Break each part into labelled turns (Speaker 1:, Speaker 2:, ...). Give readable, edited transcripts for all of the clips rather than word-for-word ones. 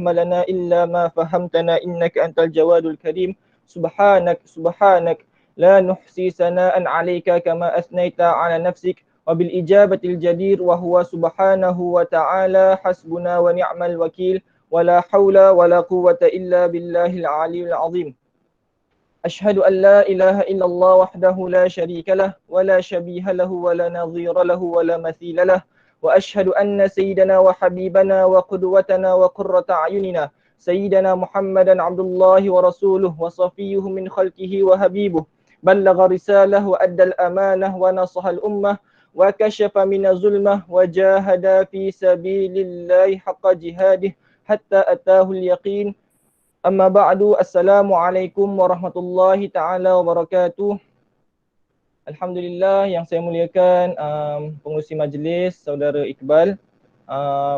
Speaker 1: لنا إلا ما فهمتنا إنك أنت الجواد الكريم. سبحانك لا نحصي ثناء عليك كما أثنيت على نفسك وبالإجابة الجدير وهو سبحانه وتعالى حسبنا ونعم الوكيل ولا حول ولا قوة إلا بالله العلي العظيم. أشهد أن لا إله إلا الله وحده لا شريك له ولا شبيه له ولا نظير له ولا مثيل له، وأشهد أن سيدنا وحبيبنا وقدوتنا وقرة أعيننا سيدنا محمدا عبد الله ورسوله وصفيه من خلقه وحبيبه، بلغ رسالة وأدى الأمانة ونصح الأمة وكشف من الظلمة وجاهد في سبيل الله حق جهاده حتى أتاه اليقين. Amma ba'du, Assalamualaikum warahmatullahi ta'ala wabarakatuh. Alhamdulillah, yang saya muliakan pengurusi majlis, Saudara Iqbal.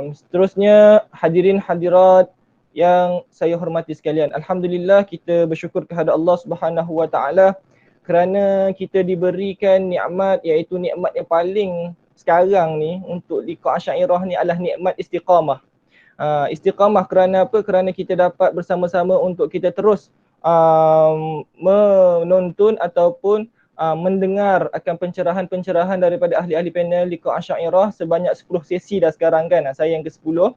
Speaker 1: Seterusnya hadirin hadirat yang saya hormati sekalian. Alhamdulillah, kita bersyukur kepada Allah Subhanahu wa taala kerana kita diberikan nikmat, iaitu nikmat yang paling sekarang ni untuk liqa Asy'ariyah ni adalah nikmat istiqamah. Istiqamah kerana apa? Kerana kita dapat bersama-sama untuk kita terus menonton ataupun mendengar akan pencerahan-pencerahan daripada ahli-ahli panel liqa Asy'ariyah sebanyak 10 sesi dah sekarang kan. Saya yang ke-10.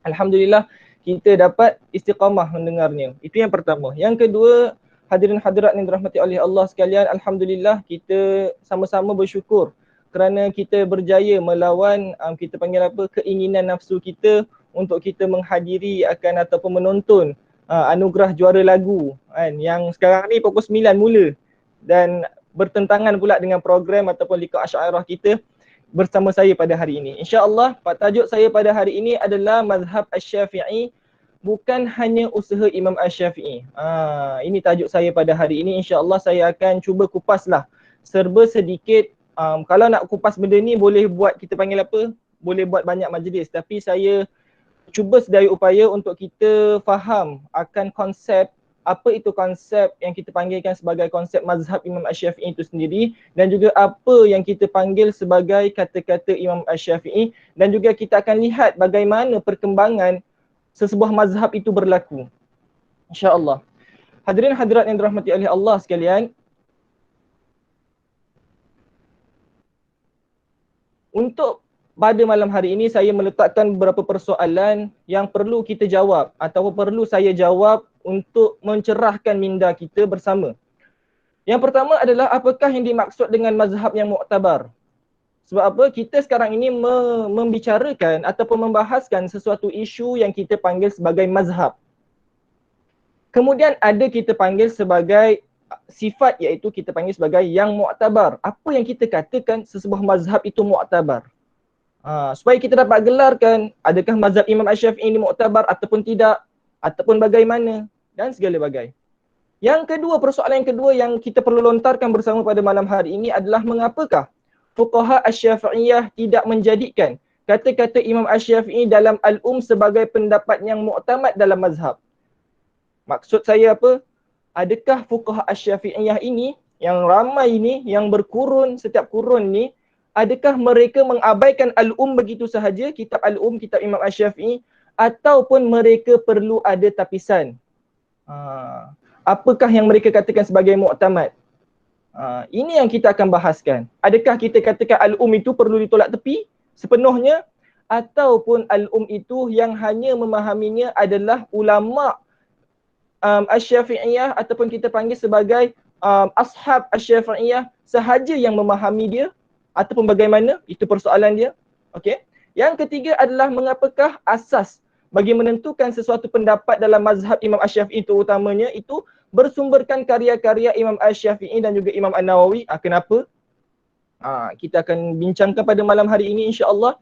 Speaker 1: Alhamdulillah kita dapat istiqamah mendengarnya. Itu yang pertama. Yang kedua, hadirin hadirat yang dirahmati oleh Allah sekalian, alhamdulillah kita sama-sama bersyukur kerana kita berjaya melawan kita panggil apa, keinginan nafsu kita untuk kita menghadiri akan ataupun menonton anugerah juara lagu kan, yang sekarang ni pukul 9 mula dan bertentangan pula dengan program ataupun liqa Asy'ariyah kita bersama saya pada hari ini. InsyaAllah tajuk saya pada hari ini adalah mazhab Asy-Syafi'i bukan hanya usaha Imam Asy-Syafi'i. Ini tajuk saya pada hari ini. InsyaAllah saya akan cuba kupaslah serba sedikit. Kalau nak kupas benda ni boleh buat, kita panggil apa, boleh buat banyak majlis, tapi saya cuba sedaya upaya untuk kita faham akan konsep, apa itu konsep yang kita panggilkan sebagai konsep mazhab Imam Asy-Syafi'i itu sendiri, dan juga apa yang kita panggil sebagai kata-kata Imam Asy-Syafi'i, dan juga kita akan lihat bagaimana perkembangan sesebuah mazhab itu berlaku, insya-Allah. Hadirin hadirat yang dirahmati oleh Allah sekalian, untuk pada malam hari ini saya meletakkan beberapa persoalan yang perlu kita jawab atau perlu saya jawab untuk mencerahkan minda kita bersama. Yang pertama adalah apakah yang dimaksud dengan mazhab yang muktabar? Sebab apa? Kita sekarang ini membicarakan ataupun membahaskan sesuatu isu yang kita panggil sebagai mazhab. Kemudian ada kita panggil sebagai sifat, iaitu kita panggil sebagai yang muktabar. Apa yang kita katakan sesebuah mazhab itu muktabar? Supaya kita dapat gelarkan adakah mazhab Imam Asy-Syafi'i ini muktabar ataupun tidak, ataupun bagaimana, dan segala bagai. Yang kedua, persoalan yang kedua yang kita perlu lontarkan bersama pada malam hari ini adalah mengapakah fuqaha Asy-Syafi'iyah tidak menjadikan kata-kata Imam Asy-Syafi'i dalam Al-Um sebagai pendapat yang muktamad dalam mazhab. Maksud saya apa? Adakah fuqaha Asy-Syafi'iyah ini, yang ramai ini, yang berkurun setiap kurun ni, adakah mereka mengabaikan Al-Um begitu sahaja, kitab Al-Um, kitab Imam Asy-Syafi'i, ataupun mereka perlu ada tapisan? Apakah yang mereka katakan sebagai muktamad? Ini yang kita akan bahaskan. Adakah kita katakan Al-Um itu perlu ditolak tepi sepenuhnya, ataupun Al-Um itu yang hanya memahaminya adalah ulama' Asy-Syafi'iyah ataupun kita panggil sebagai ashab Asy-Syafi'iyah sahaja yang memahami dia, ataupun bagaimana? Itu persoalan dia. Okey. Yang ketiga adalah mengapakah asas bagi menentukan sesuatu pendapat dalam mazhab Imam Asy-Syafi'i itu utamanya itu bersumberkan karya-karya Imam Asy-Syafi'i dan juga Imam An-Nawawi. Kenapa? Kita akan bincangkan pada malam hari ini insya-Allah.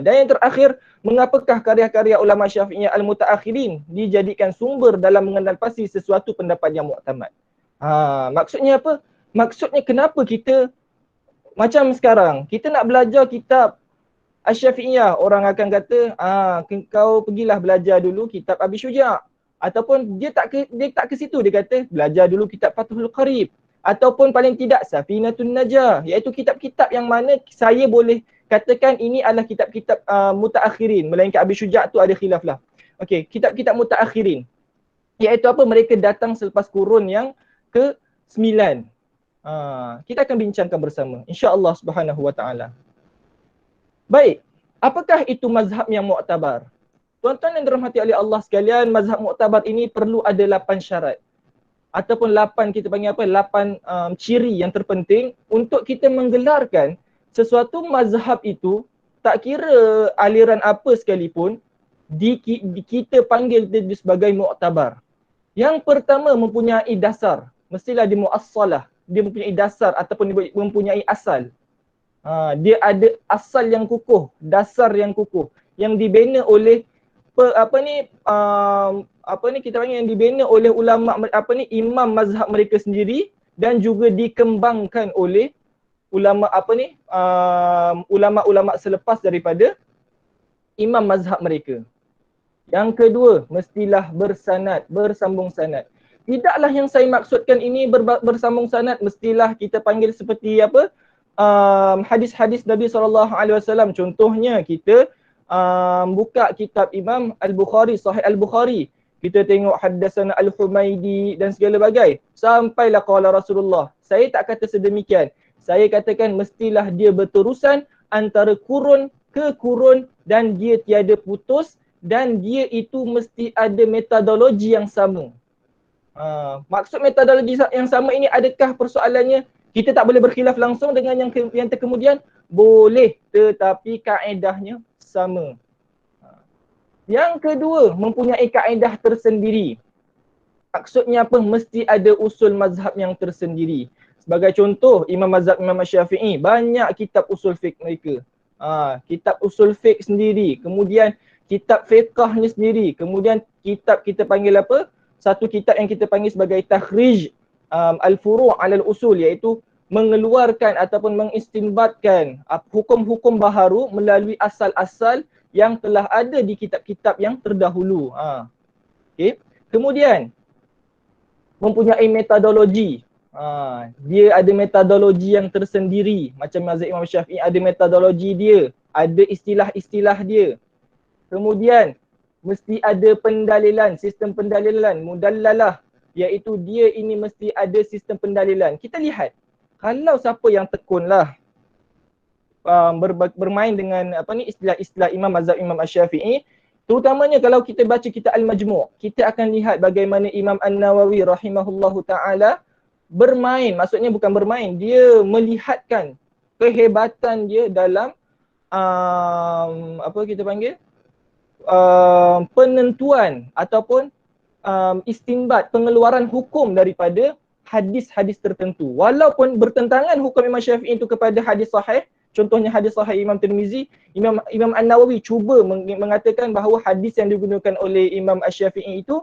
Speaker 1: Dan yang terakhir, mengapakah karya-karya ulama Syafi'iyah al-mutaakhirin dijadikan sumber dalam mengenal pasti sesuatu pendapat yang muktamad. Maksudnya apa? Maksudnya kenapa kita macam sekarang, kita nak belajar kitab Asy-Syafi'iyah, orang akan kata, kau pergilah belajar dulu kitab Abi Syuja'. Ataupun dia tak ke situ, dia kata belajar dulu kitab Fathul Qarib. Ataupun paling tidak Safinatun Najah, iaitu kitab-kitab yang mana saya boleh katakan ini adalah kitab-kitab mutaakhirin, melainkan Abi Syuja' tu ada khilaf lah. Okey, kitab-kitab mutaakhirin. Iaitu apa? Mereka datang selepas kurun yang ke-9. Kita akan bincangkan bersama insya-Allah Subhanahu wa taala. Baik, apakah itu mazhab yang muktabar? Tuan-tuan yang dirahmati oleh Allah sekalian, mazhab muktabar ini perlu ada 8 syarat. Ataupun 8, kita panggil apa? 8 ciri yang terpenting untuk kita menggelarkan sesuatu mazhab itu, tak kira aliran apa sekalipun, kita panggil dia sebagai muktabar. Yang pertama, mempunyai dasar. Mestilah dia muassalah. Dia mempunyai dasar ataupun dia mempunyai asal. Dia ada asal yang kukuh, dasar yang kukuh yang dibina oleh kita panggil yang dibina oleh ulama imam mazhab mereka sendiri dan juga dikembangkan oleh ulama ulama-ulama selepas daripada imam mazhab mereka. Yang kedua, mestilah bersanad, bersambung sanad. Tidaklah yang saya maksudkan ini bersambung sanad mestilah kita panggil seperti apa? Hadis-hadis Nabi SAW. Contohnya kita buka kitab Imam Al-Bukhari, Sahih Al-Bukhari. Kita tengok haddatsana Al-Humaidi dan segala bagai. Sampailah qala Rasulullah. Saya tak kata sedemikian. Saya katakan mestilah dia berterusan antara kurun ke kurun dan dia tiada putus dan dia itu mesti ada metodologi yang sama. Maksud metodologi yang sama ini, adakah persoalannya kita tak boleh berkhilaf langsung dengan yang terkemudian? Boleh, tetapi kaedahnya sama. Yang kedua, mempunyai kaedah tersendiri. Maksudnya apa? Mesti ada usul mazhab yang tersendiri. Sebagai contoh, Imam Mazhab Imam Syafi'i, banyak kitab usul fiqh mereka. Kitab usul fiqh sendiri, kemudian kitab fiqhnya sendiri, kemudian kitab kita panggil apa? Satu kitab yang kita panggil sebagai takhrij al-furu' 'ala al-usul, iaitu mengeluarkan ataupun mengistinbatkan hukum-hukum baharu melalui asal-asal yang telah ada di kitab-kitab yang terdahulu. Okay. Kemudian mempunyai metodologi. Dia ada metodologi yang tersendiri. Macam mazhab Imam Syafi'i ada metodologi dia, ada istilah-istilah dia. Kemudian mesti ada pendalilan, sistem pendalilan, mudallalah, iaitu dia ini mesti ada sistem pendalilan. Kita lihat, kalau siapa yang tekunlah bermain dengan istilah-istilah Imam Mazhab Imam Syafi'i, terutamanya kalau kita baca kitab Al-Majmu', kita akan lihat bagaimana Imam An-Nawawi rahimahullahu ta'ala bermain, maksudnya bukan bermain, dia melihatkan kehebatan dia dalam penentuan ataupun istinbat, pengeluaran hukum daripada hadis-hadis tertentu. Walaupun bertentangan hukum Imam Syafi'i itu kepada hadis sahih, contohnya hadis sahih Imam Tirmizi, Imam An-Nawawi cuba mengatakan bahawa hadis yang digunakan oleh Imam Asy-Syafi'i itu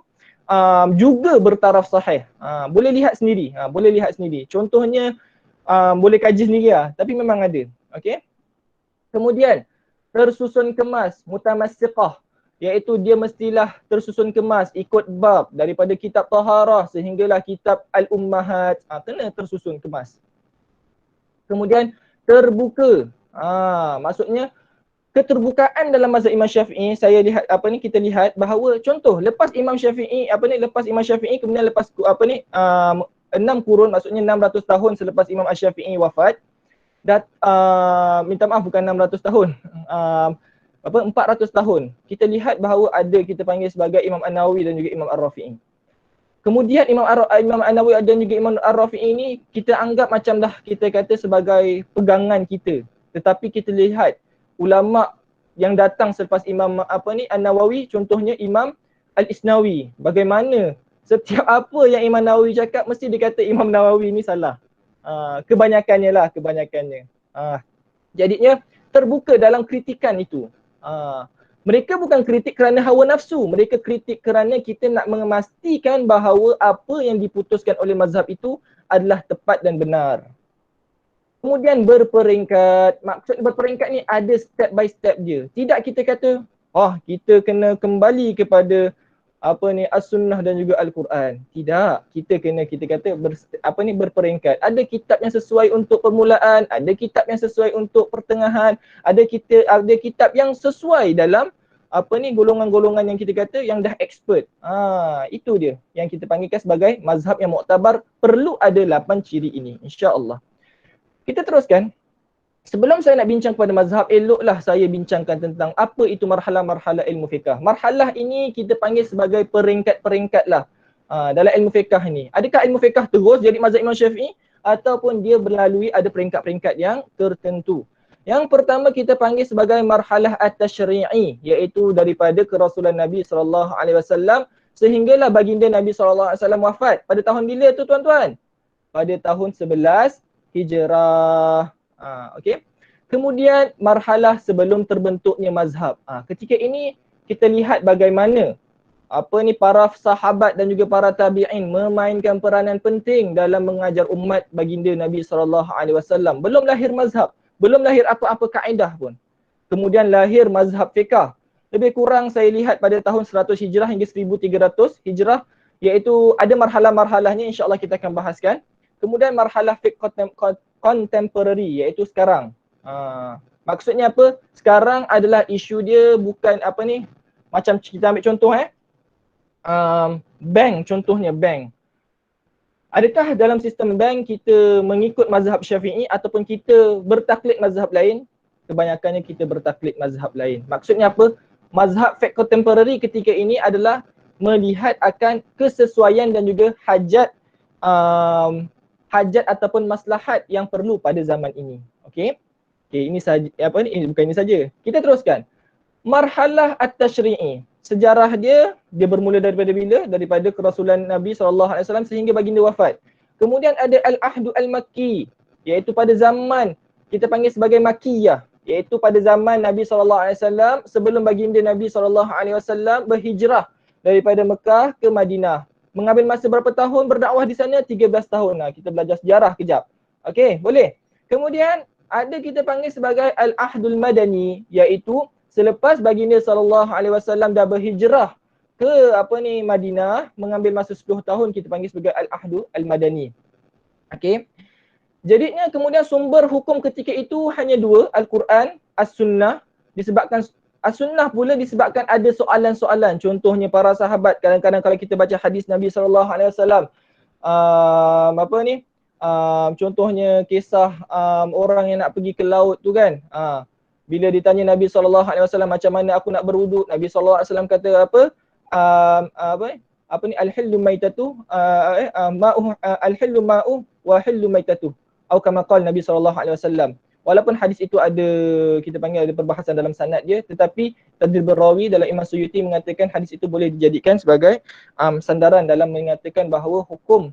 Speaker 1: juga bertaraf sahih. Boleh lihat sendiri, Contohnya boleh kaji sendiri lah, tapi memang ada. Okey. Kemudian tersusun kemas, mutamassiqah, iaitu dia mestilah tersusun kemas ikut bab daripada kitab Taharah sehinggalah kitab Al-Ummahat, kena tersusun kemas. Kemudian terbuka. Maksudnya keterbukaan dalam mazhab Imam Syafi'i, kita lihat bahawa contoh lepas Imam Syafi'i kemudian lepas 6 kurun, maksudnya 600 tahun selepas Imam Asy-Syafi'i wafat, minta maaf bukan 600 tahun. 400 tahun. Kita lihat bahawa ada kita panggil sebagai Imam An-Nawawi dan juga Imam Ar-Rafi'i. Kemudian Imam An-Nawawi dan juga Imam Ar-Rafi'i ini kita anggap macam dah kita kata sebagai pegangan kita. Tetapi kita lihat ulama yang datang selepas Imam An-Nawawi, contohnya Imam Al-Isnawi. Bagaimana setiap apa yang Imam Nawawi cakap mesti dikata Imam Nawawi ni salah. Kebanyakannya. Jadinya terbuka dalam kritikan itu. Mereka bukan kritik kerana hawa nafsu, mereka kritik kerana kita nak memastikan bahawa apa yang diputuskan oleh mazhab itu adalah tepat dan benar. Kemudian berperingkat. Maksud berperingkat ni ada step by step dia. Tidak kita kata, kita kena kembali kepada as-sunnah dan juga al-Quran. Tidak, kita kata berperingkat. Ada kitab yang sesuai untuk permulaan, ada kitab yang sesuai untuk pertengahan, ada kitab yang sesuai dalam golongan-golongan yang kita kata yang dah expert. Itu dia yang kita panggilkan sebagai mazhab yang muktabar. Perlu ada 8 ciri ini, insya-Allah. Kita teruskan. Sebelum saya nak bincang pada mazhab, eloklah saya bincangkan tentang apa itu marhalah-marhalah ilmu fiqh. Marhalah ini kita panggil sebagai peringkat-peringkat lah dalam ilmu fiqh ni. Adakah ilmu fiqh terus jadi mazhab Imam Syafi'i ataupun dia berlalui ada peringkat-peringkat yang tertentu. Yang pertama kita panggil sebagai marhalah at-tashri'i, iaitu daripada kerasulan Nabi SAW sehinggalah baginda Nabi SAW wafat. Pada tahun bila tu tuan-tuan? Pada tahun 11 Hijrah. Okey. Kemudian marhalah sebelum terbentuknya mazhab. Ketika ini kita lihat bagaimana para sahabat dan juga para tabi'in memainkan peranan penting dalam mengajar umat baginda Nabi SAW. Belum lahir mazhab, belum lahir apa-apa kaedah pun. Kemudian lahir mazhab fiqh. Lebih kurang saya lihat pada tahun 100 Hijrah hingga 1300 Hijrah, iaitu ada marhalah-marhalahnya, insya-Allah kita akan bahaskan. Kemudian marhalah fiqh contemporary, iaitu sekarang. Maksudnya apa? Sekarang adalah isu dia bukan macam kita ambil contoh bank, contohnya bank. Adakah dalam sistem bank kita mengikut mazhab Syafi'i ataupun kita bertaklid mazhab lain? Kebanyakannya kita bertaklid mazhab lain. Maksudnya apa? Mazhab fiqh contemporary ketika ini adalah melihat akan kesesuaian dan juga hajat ataupun maslahat yang perlu pada zaman ini. Okey. Ini saja bukan ini saja. Kita teruskan. Marhalah at-tashri'i. Sejarah dia bermula daripada bila? Daripada kerasulan Nabi SAW sehingga baginda wafat. Kemudian ada al-ahdu al-makki, iaitu pada zaman kita panggil sebagai Makkiyah, iaitu pada zaman Nabi SAW sebelum baginda Nabi SAW berhijrah daripada Mekah ke Madinah. Mengambil masa berapa tahun berdakwah di sana? 13 tahun. Kita belajar sejarah kejap. Okey, boleh. Kemudian ada kita panggil sebagai al-ahdul madani, iaitu selepas baginda SAW dah berhijrah ke Madinah, mengambil masa 10 tahun, kita panggil sebagai al-ahdu al-madani. Okey. Jadinya kemudian sumber hukum ketika itu hanya dua, Al-Quran, As-Sunnah. Disebabkan As-Sunnah pula disebabkan ada soalan-soalan. Contohnya para sahabat kadang-kadang kalau kita baca hadis Nabi SAW, contohnya kisah orang yang nak pergi ke laut tu kan. Bila ditanya Nabi SAW macam mana aku nak berwuduk, Nabi SAW kata apa? Al-hillu maitatu al-hillu ma'u wa hillu maitatu. Atau kama qala Nabi SAW. Walaupun hadis itu ada, kita panggil ada perbahasan dalam sanad dia, tetapi Tadrib Rawi dalam Imam Suyuti mengatakan hadis itu boleh dijadikan sebagai sandaran dalam mengatakan bahawa hukum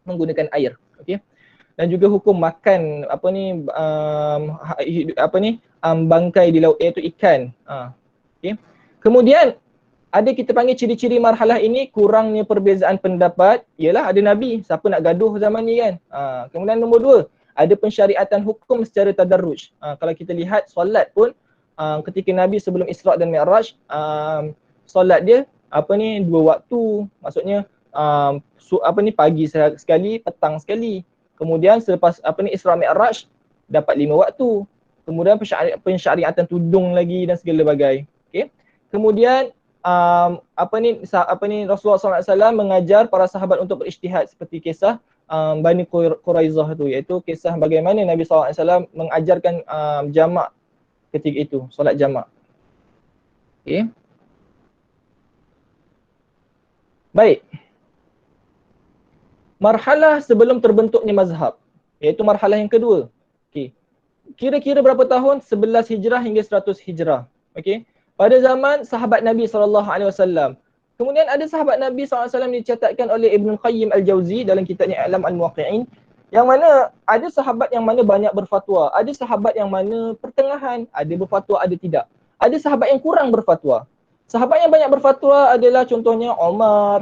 Speaker 1: menggunakan air. Okey. Dan juga hukum makan bangkai di laut, iaitu ikan. Okey. Kemudian ada kita panggil ciri-ciri marhalah ini, kurangnya perbezaan pendapat, ialah ada Nabi, siapa nak gaduh zaman ni kan. Kemudian nombor dua, ada pensyariatan hukum secara tadarruj. Kalau kita lihat solat pun, ketika Nabi sebelum Isra' dan Mi'raj, solat dia dua waktu. Maksudnya pagi sekali, petang sekali. Kemudian selepas Isra' Mi'raj dapat 5 waktu. Kemudian pensyariatan tudung lagi dan segala bagai. Okey. Kemudian Rasulullah SAW mengajar para sahabat untuk berijtihad seperti kisah Bani Quraizah tu, iaitu kisah bagaimana Nabi SAW mengajarkan jamak ketika itu, solat jamak. Okey. Baik. Marhalah sebelum terbentuknya mazhab, iaitu marhalah yang kedua. Okey. Kira-kira berapa tahun? 11 Hijrah hingga 100 Hijrah. Okey. Pada zaman sahabat Nabi SAW. Kemudian ada sahabat Nabi SAW dicatatkan oleh Ibn Qayyim Al-Jauzi dalam kitabnya I'lam Al-Muwaqqi'in, yang mana ada sahabat yang mana banyak berfatwa, ada sahabat yang mana pertengahan, ada berfatwa, ada tidak. Ada sahabat yang kurang berfatwa. Sahabat yang banyak berfatwa adalah contohnya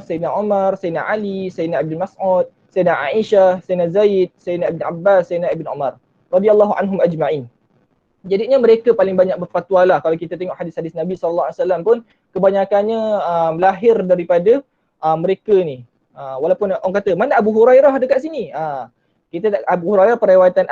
Speaker 1: Sayyidina Umar, Sayyidina Ali, Sayyidina Ibn Mas'ud, Sayyidina Aisyah, Sayyidina Zaid, Sayyidina Ibn Abbas, Sayyidina Ibn Umar radhiyallahu anhum ajma'in. Jadinya mereka paling banyak berfatwa lah. Kalau kita tengok hadis-hadis Nabi SAW pun, kebanyakannya lahir daripada mereka ni. Walaupun orang kata, mana Abu Hurairah dekat sini? Kita Abu Hurairah periwayatan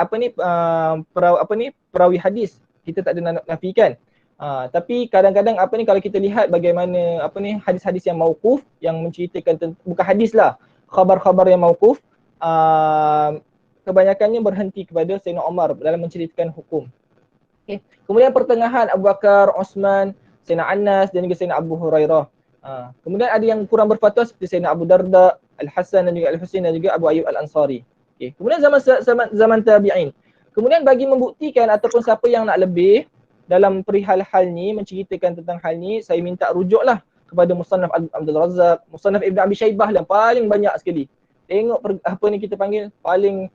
Speaker 1: perawi hadis, kita tak ada nak nafikan. Tapi kadang-kadang kalau kita lihat bagaimana hadis-hadis yang mauquf yang menceritakan bukan hadis lah, khabar-khabar yang mauquf, kebanyakannya berhenti kepada Sayyidina Umar dalam menceritakan hukum. Okay. Kemudian pertengahan Abu Bakar, Osman, Sayyidina Anas dan juga Sayyidina Abu Hurairah. Kemudian ada yang kurang berfatwa seperti Sayyidina Abu Darda, Al-Hasan dan juga Al-Husain dan juga Abu Ayyub Al-Ansari. Okay. Kemudian zaman tabi'in. Kemudian bagi membuktikan ataupun siapa yang nak lebih dalam perihal hal ni, menceritakan tentang hal ni, saya minta rujuklah kepada Musannaf Abdul Razak, Musannaf Ibn Abi Shaybah yang paling banyak sekali. Tengok kita panggil paling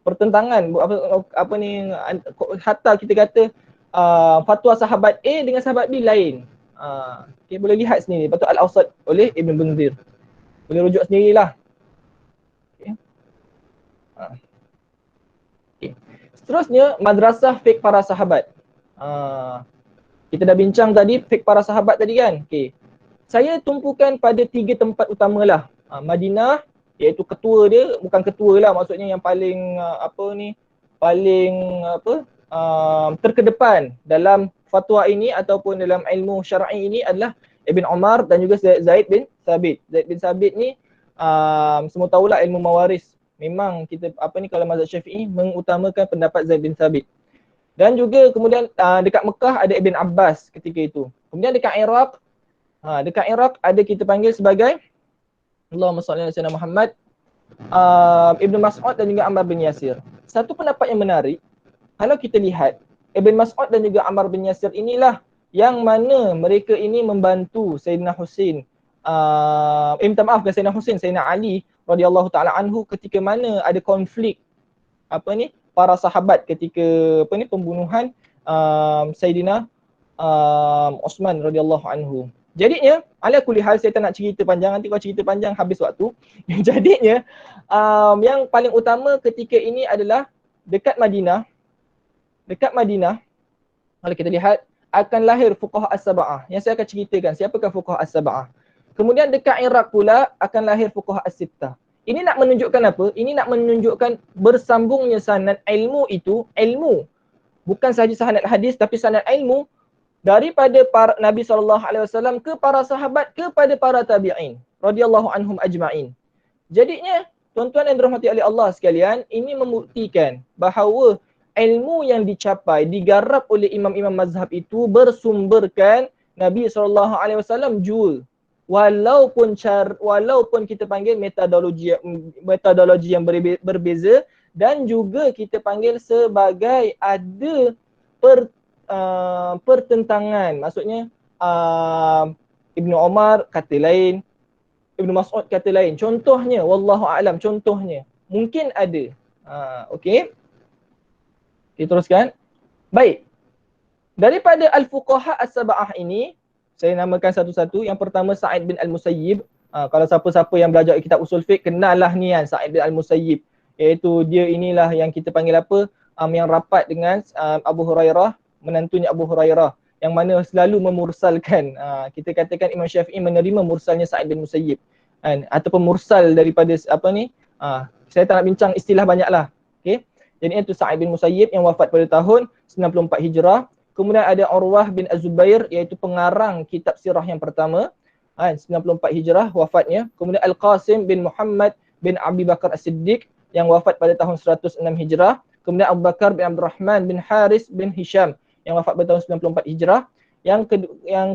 Speaker 1: pertentangan hatta kita kata fatwa sahabat A dengan sahabat B lain. Okay, boleh lihat sendiri. Patut Al-Awsat oleh Ibn Munzir. Boleh rujuk sendirilah. Okay. Okay. Seterusnya, madrasah fiqh para sahabat. Kita dah bincang tadi fiqh para sahabat tadi kan. Okay. Saya tumpukan pada 3 tempat utamalah. Madinah, iaitu ketua dia, bukan ketua lah, maksudnya yang paling terkedepan dalam fatwa ini ataupun dalam ilmu syar'i ini adalah Ibn Umar dan juga Zaid bin Thabit. Zaid bin Thabit ni semua tahulah ilmu mawaris. Memang kita kalau mazhab Syafi'i mengutamakan pendapat Zaid bin Thabit. Dan juga kemudian dekat Mekah ada Ibn Abbas ketika itu. Kemudian dekat Iraq ada kita panggil sebagai Allahumma salli ala sayyidina Muhammad, Ibn Mas'ud dan juga Ammar bin Yasir. Satu pendapat yang menarik, kalau kita lihat Ibn Mas'ud dan juga Ammar bin Yasir inilah yang mana mereka ini membantu Sayyidina Husain, bukan Sayyidina Husain, Sayyidina Ali radhiyallahu taala anhu ketika mana ada konflik para sahabat ketika pembunuhan Sayyidina Osman radhiyallahu anhu. Jadinya, ala kulli hal saya tak nak cerita panjang, nanti kalau cerita panjang habis waktu. Jadinya, yang paling utama ketika ini adalah dekat Madinah, kalau kita lihat, akan lahir fuqaha as-sab'ah. Yang saya akan ceritakan, siapakah fuqaha as-sab'ah. Kemudian dekat Iraq pula, akan lahir fuqaha as-sittah. Ini nak menunjukkan apa? Ini nak menunjukkan bersambungnya sanad ilmu itu, ilmu. Bukan sahaja sanad hadis, tapi sanad ilmu daripada para Nabi SAW ke para sahabat kepada para tabi'in radhiyallahu anhum ajma'in. Jadinya, tuan-tuan yang dirahmati oleh Allah sekalian, ini membuktikan bahawa ilmu yang dicapai, digarap oleh imam-imam mazhab itu bersumberkan Nabi SAW jua. Walaupun kita panggil metodologi yang berbeza dan juga kita panggil sebagai ada pertentangan. Maksudnya Ibnu Umar kata lain, Ibnu Mas'ud kata lain. Contohnya, wallahu a'lam, contohnya mungkin ada. Okey. Kita teruskan. Baik. Daripada al-fuqaha as-sab'ah ini, saya namakan satu-satu. Yang pertama Sa'id bin Al-Musayyib. Kalau siapa-siapa yang belajar kitab usul fiqh, kenallah ni kan Sa'id bin Al-Musayyib. Iaitu dia inilah yang kita panggil yang rapat dengan Abu Hurairah, menantunya Abu Hurairah, yang mana selalu memursalkan. Kita katakan Imam Syafi'i menerima mursalnya Sa'id bin Musayyib, ataupun mursal daripada saya tak nak bincang istilah banyaklah. Okey. Jadi itu Sa'id bin Musayyib yang wafat pada tahun 94 Hijrah. Kemudian ada Urwah bin Az-Zubair, iaitu pengarang kitab sirah yang pertama, 94 Hijrah wafatnya. Kemudian Al-Qasim bin Muhammad bin Abi Bakar As-Siddiq yang wafat pada tahun 106 Hijrah. Kemudian Abu Bakar bin Abdurrahman bin Haris bin Hisham yang wafat pada tahun 94 Hijrah. Yang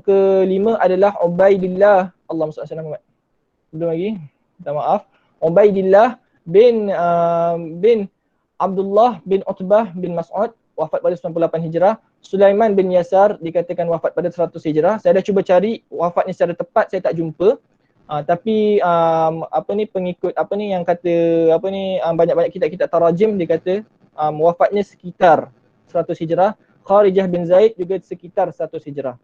Speaker 1: kelima adalah Ubaidillah, Allahumma salli ala Muhammad. Belum lagi, minta maaf. Ubaidillah bin Abdullah bin Utbah bin Mas'ud, wafat pada 98 Hijrah. Sulaiman bin Yasar dikatakan wafat pada 100 Hijrah. Saya dah cuba cari wafatnya secara tepat, saya tak jumpa. Tapi pengikut yang kata banyak-banyak kitab-kitab tarajim, dia kata wafatnya sekitar 100 Hijrah. Kharijah bin Zaid juga sekitar 100 Hijrah.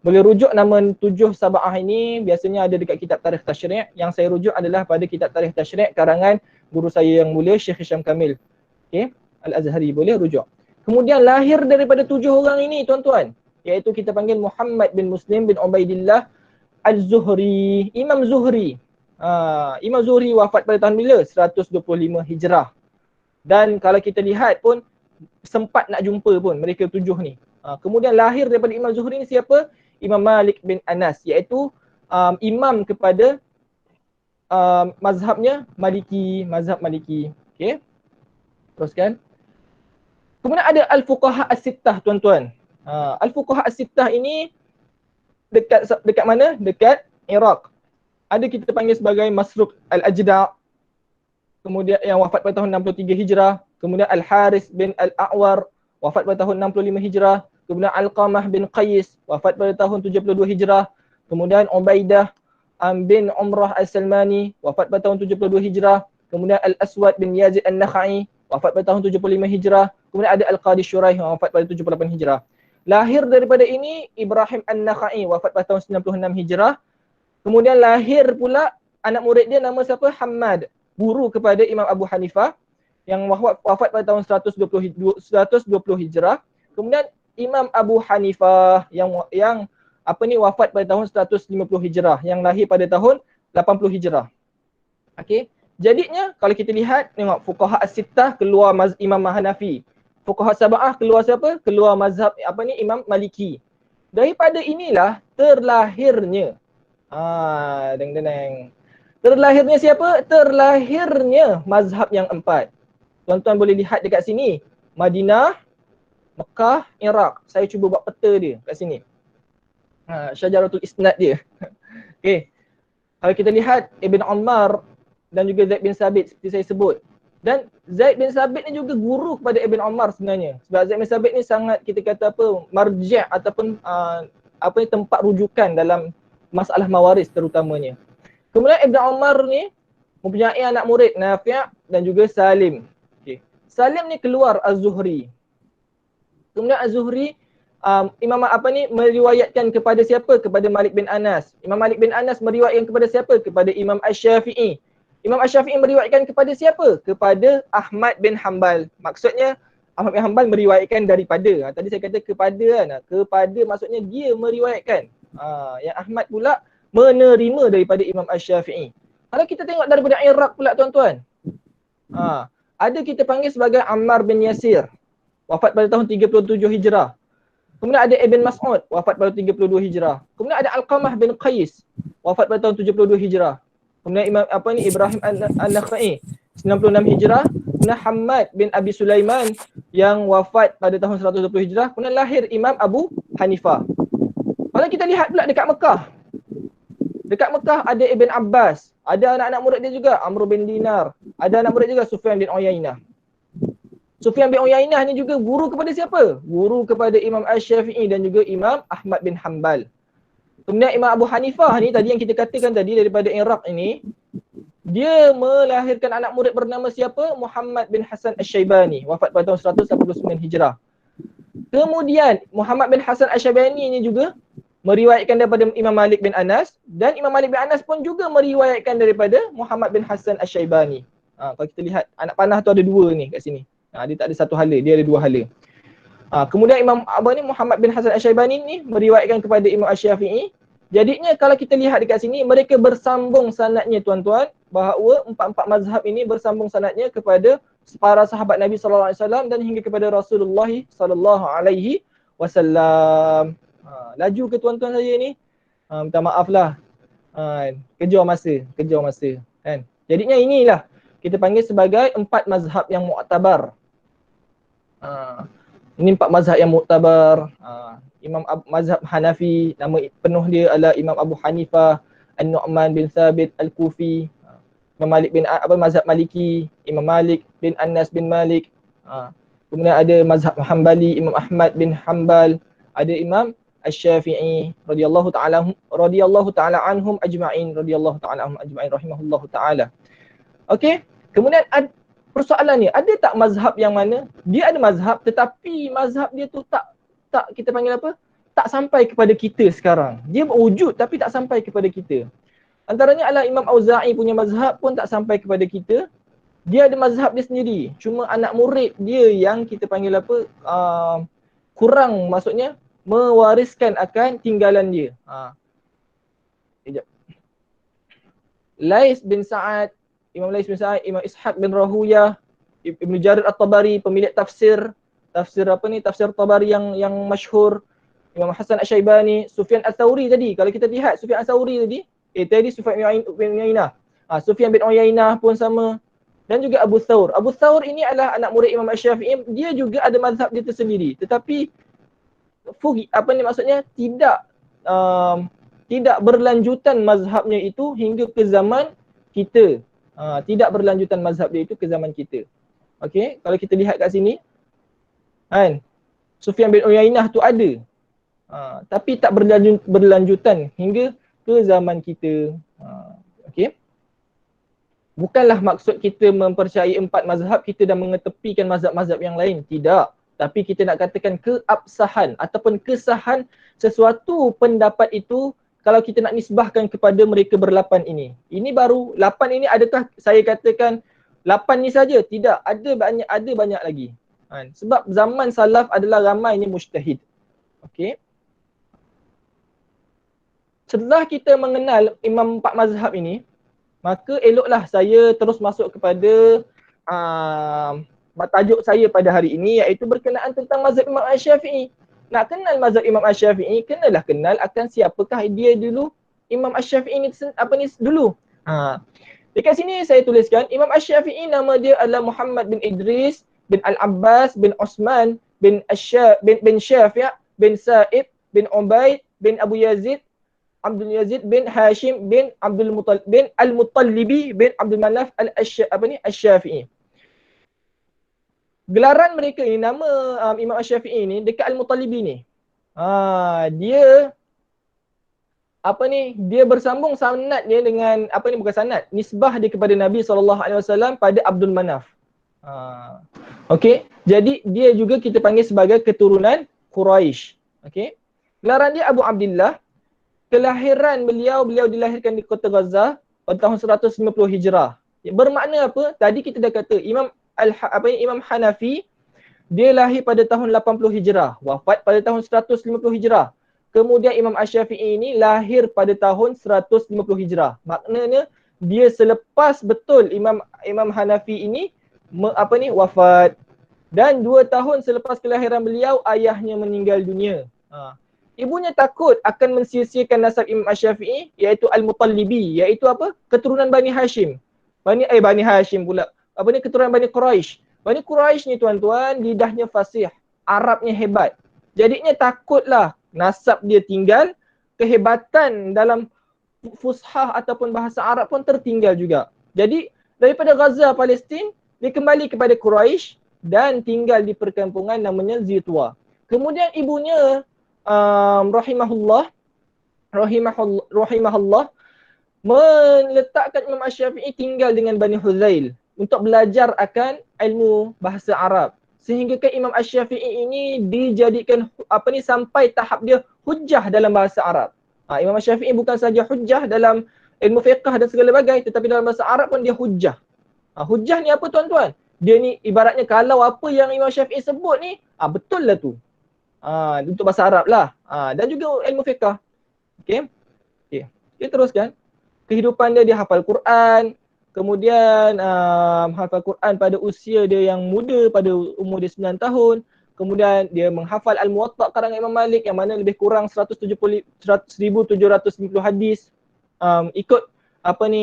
Speaker 1: Boleh rujuk nama 7 sab'ah ini, biasanya ada dekat kitab Tarikh Tashri'. Yang saya rujuk adalah pada kitab Tarikh Tashri' karangan guru saya yang mulia Syekh Hisham Kamil, okay, Al-Azhari. Boleh rujuk. Kemudian lahir daripada 7 orang ini, tuan-tuan, iaitu kita panggil Muhammad bin Muslim bin Ubaidillah Az-Zuhri, Imam Zuhri. Imam Zuhri wafat pada tahun bila? 125 Hijrah. Dan kalau kita lihat pun sempat nak jumpa pun mereka tujuh ni. Kemudian lahir daripada Imam Zuhri ni siapa? Imam Malik bin Anas, iaitu imam kepada mazhabnya Maliki, mazhab Maliki. Okey. Teruskan. Kemudian ada Al-Fuqaha As-Sittah, tuan-tuan. Al-Fuqaha As-Sittah ini dekat mana? Dekat Iraq. Ada kita panggil sebagai Masruq Al-Ajda', kemudian yang wafat pada tahun 63 Hijrah. Kemudian Al-Haris bin Al-A'war, wafat pada tahun 65 Hijrah. Kemudian Al-Qamah bin Qais, wafat pada tahun 72 Hijrah. Kemudian Ubaidah bin Umrah Al-Salmani, wafat pada tahun 72 Hijrah. Kemudian Al-Aswad bin Yazid An-Nakhai, wafat pada tahun 75 Hijrah. Kemudian ada Al-Qadi Syuraih, wafat pada 78 Hijrah. Lahir daripada ini Ibrahim An-Nakhai, wafat pada tahun 96 Hijrah. Kemudian lahir pula anak murid dia nama siapa? Hammad, guru kepada Imam Abu Hanifah yang wafat pada tahun 120 Hijrah. Kemudian Imam Abu Hanifah yang wafat pada tahun 150 Hijrah, yang lahir pada tahun 80 Hijrah. Okey. Jadinya kalau kita lihat, tengok fuqaha as-sittah keluar Imam Hanafi. Fuqaha sab'ah keluar siapa? Keluar mazhab Imam Maliki. Daripada inilah terlahirnya terlahirnya siapa? Terlahirnya mazhab yang empat. Tuan-tuan boleh lihat dekat sini. Madinah, Mekah, Iraq. Saya cuba buat peta dia kat sini. Syajaratul isnad dia. Okey. Kalau kita lihat Ibn Ammar dan juga Zaid bin Sabit seperti saya sebut. Dan Zaid bin Sabit ni juga guru kepada Ibn Ammar sebenarnya. Sebab Zaid bin Sabit ni sangat kita kata marji' ataupun tempat rujukan dalam masalah mawaris terutamanya. Kemudian Ibn Ammar ni mempunyai anak murid Nafi' dan juga Salim. Okay. Salim ni keluar Az-Zuhri. Kemudian Az-Zuhri Imam meriwayatkan kepada siapa? Kepada Malik bin Anas. Imam Malik bin Anas meriwayatkan kepada siapa? Kepada Imam Asy-Syafi'i. Imam Asy-Syafi'i meriwayatkan kepada siapa? Kepada Ahmad bin Hanbal. Maksudnya Ahmad bin Hanbal meriwayatkan daripada. Tadi saya kata kepada kan. Kepada maksudnya dia meriwayatkan. Yang Ahmad pula menerima daripada Imam Asy-Syafi'i. Kalau kita tengok daripada Iraq pula tuan-tuan. Ada kita panggil sebagai Ammar bin Yasir. Wafat pada tahun 37 Hijrah. Kemudian ada Ibn Mas'ud, wafat pada 32 Hijrah. Kemudian ada Al-Qamah bin Qais, wafat pada tahun 72 Hijrah. Kemudian Ibrahim An-Nakhai, 96 Hijrah. Kemudian Hammad bin Abi Sulaiman yang wafat pada tahun 120 Hijrah. Kemudian lahir Imam Abu Hanifah. Kalau kita lihat pula dekat Mekah. Dekat Mekah ada Ibn Abbas, ada anak-anak murid dia juga, Amr bin Dinar. Ada anak murid juga Sufyan bin Uyainah. Sufyan bin Uyainah ni juga guru kepada siapa? Guru kepada Imam Asy-Syafi'i dan juga Imam Ahmad bin Hanbal. Kemudian Imam Abu Hanifah ni tadi yang kita katakan tadi daripada Iraq ini, dia melahirkan anak murid bernama siapa? Muhammad bin Hasan Asy-Syaibani, wafat pada tahun 189 Hijrah. Kemudian Muhammad bin Hasan Asy-Syaibani ni juga meriwayatkan daripada Imam Malik bin Anas, dan Imam Malik bin Anas pun juga meriwayatkan daripada Muhammad bin Hasan Asy-Syaibani. Kalau kita lihat anak panah tu ada dua ni kat sini. Dia tak ada satu hala, dia ada dua hala. Kemudian Imam Muhammad bin Hasan Asy-Syaibani ni meriwayatkan kepada Imam Asy-Syafi'i. Jadinya kalau kita lihat dekat sini, mereka bersambung sanadnya tuan-tuan, bahawa empat-empat mazhab ini bersambung sanadnya kepada para sahabat Nabi sallallahu alaihi wasallam dan hingga kepada Rasulullah sallallahu alaihi wasallam. Laju ke tuan-tuan saya ni? Minta maaf lah. Kejar masa kan. Jadinya inilah kita panggil sebagai empat mazhab yang mu'tabar. Ini empat mazhab yang mu'tabar. Mazhab Hanafi, nama penuh dia adalah Imam Abu Hanifah An-Nu'man bin Thabit Al-Kufi. Imam Malik bin mazhab Maliki, Imam Malik bin Anas bin Malik. Kemudian ada mazhab Hanbali, Imam Ahmad bin Hanbal, ada Imam Asy-Syafi'i radhiyallahu taala anhum ajma'in rahimahullahu taala. Okey, kemudian persoalan ni, ada tak mazhab yang mana dia ada mazhab tetapi mazhab dia tu tak kita panggil apa? Tak sampai kepada kita sekarang. Dia berwujud tapi tak sampai kepada kita. Antaranya adalah Imam Auza'i punya mazhab pun tak sampai kepada kita. Dia ada mazhab dia sendiri. Cuma anak murid dia yang kita panggil apa? Kurang, maksudnya mewariskan akan tinggalan dia. Sekejap. Lais bin Sa'ad, Imam Lais bin Sa'ad, Imam Ishaq bin Rahuyah, Ibn Jarir At-Tabari, pemilik tafsir, tafsir apa ni, tafsir Tabari yang masyhur, Imam Hasan Asy-Syaibani, Sufyan Ats-Tsauri tadi. Kalau kita lihat Sufyan Ats-Tsauri tadi Sufyan bin Uyainah. Sufyan bin Uyainah pun sama. Dan juga Abu Thawr. Abu Thawr ini adalah anak murid Imam Asy-Syafi'i. Dia juga ada mazhab dia tersendiri. Tetapi apa ni maksudnya, tidak berlanjutan mazhabnya itu hingga ke zaman kita. Tidak berlanjutan mazhab dia itu ke zaman kita. Okey, kalau kita lihat kat sini kan, Sufyan bin Uyainah tu ada. Tapi tak berlanjutan hingga ke zaman kita. Okey. Bukanlah maksud kita mempercayai 4 mazhab kita dan mengetepikan mazhab-mazhab yang lain. Tidak. Tapi kita nak katakan keabsahan ataupun kesahan sesuatu pendapat itu kalau kita nak nisbahkan kepada mereka berlapan ini. Ini baru 8 ini, adakah saya katakan 8 ni saja? Tidak. Ada banyak lagi. Sebab zaman salaf adalah ramainya mujtahid. Okey. Setelah kita mengenal imam 4 mazhab ini, maka eloklah saya terus masuk kepada tajuk saya pada hari ini, iaitu berkenaan tentang mazhab Imam Asy-Syafi'i. Nak kenal mazhab Imam Asy-Syafi'i, kenalah kenal akan siapakah dia dulu. Imam Asy-Syafi'i ni dulu. Dekat sini saya tuliskan Imam Asy-Syafi'i, nama dia adalah Muhammad bin Idris bin Al-Abbas bin Osman bin Syafi' bin Sa'ib bin Ubaid bin Abu Yazid Abdul Yazid bin Hashim bin Abdul Muttalib bin Al-Muttalibi bin Abdul Manaf Asy-Syafi'i. Gelaran mereka ini, nama Imam Asy-Syafi'i ni dekat Al-Muttalibi ni. Dia dia bersambung sanad dia dengan bukan sanad, nisbah dia kepada Nabi SAW pada Abdul Manaf. Okey, jadi dia juga kita panggil sebagai keturunan Quraisy. Okey. Gelaran dia Abu Abdullah. Kelahiran beliau dilahirkan di kota Gaza pada tahun 150 Hijrah. Bermakna apa? Tadi kita dah kata Imam Hanafi dia lahir pada tahun 80 Hijrah, wafat pada tahun 150 Hijrah. Kemudian Imam Asy-Syafi'i ini lahir pada tahun 150 Hijrah. Maknanya dia selepas betul Imam Hanafi ini wafat. Dan 2 tahun selepas kelahiran beliau, ayahnya meninggal dunia. Ibunya takut akan mensia-siakan nasab Imam Asy-Syafi'i, iaitu Al-Muttalibi, iaitu keturunan Bani Hashim. Bani Hashim pula. Keturunan Bani Quraisy. Bani Quraisy ni tuan-tuan, lidahnya fasih, Arabnya hebat. Jadinya takutlah nasab dia tinggal, kehebatan dalam fushah ataupun bahasa Arab pun tertinggal juga. Jadi daripada Gaza, Palestin, dia kembali kepada Quraisy dan tinggal di perkampungan namanya Zitwa. Kemudian ibunya rahimahullah meletakkan Imam Asy-Syafi'i tinggal dengan Bani Huzail untuk belajar akan ilmu bahasa Arab. Sehingga Imam Asy-Syafi'i ini dijadikan sampai tahap dia hujjah dalam bahasa Arab. Imam Asy-Syafi'i bukan saja hujjah dalam ilmu fiqh dan segala bagai, tetapi dalam bahasa Arab pun dia hujjah. Hujjah ni apa tuan-tuan? Dia ni ibaratnya kalau apa yang Imam Syafi'i sebut ni, betul lah tu. Untuk bahasa Arab lah. Dan juga ilmu fiqh. Okey. Kita teruskan. Kehidupan dia hafal Quran. Kemudian hafal Quran pada usia dia yang muda, pada umur dia 9 tahun. Kemudian dia menghafal Al-Muwatta' karangan Imam Malik yang mana lebih kurang 1,750 hadis. Ikut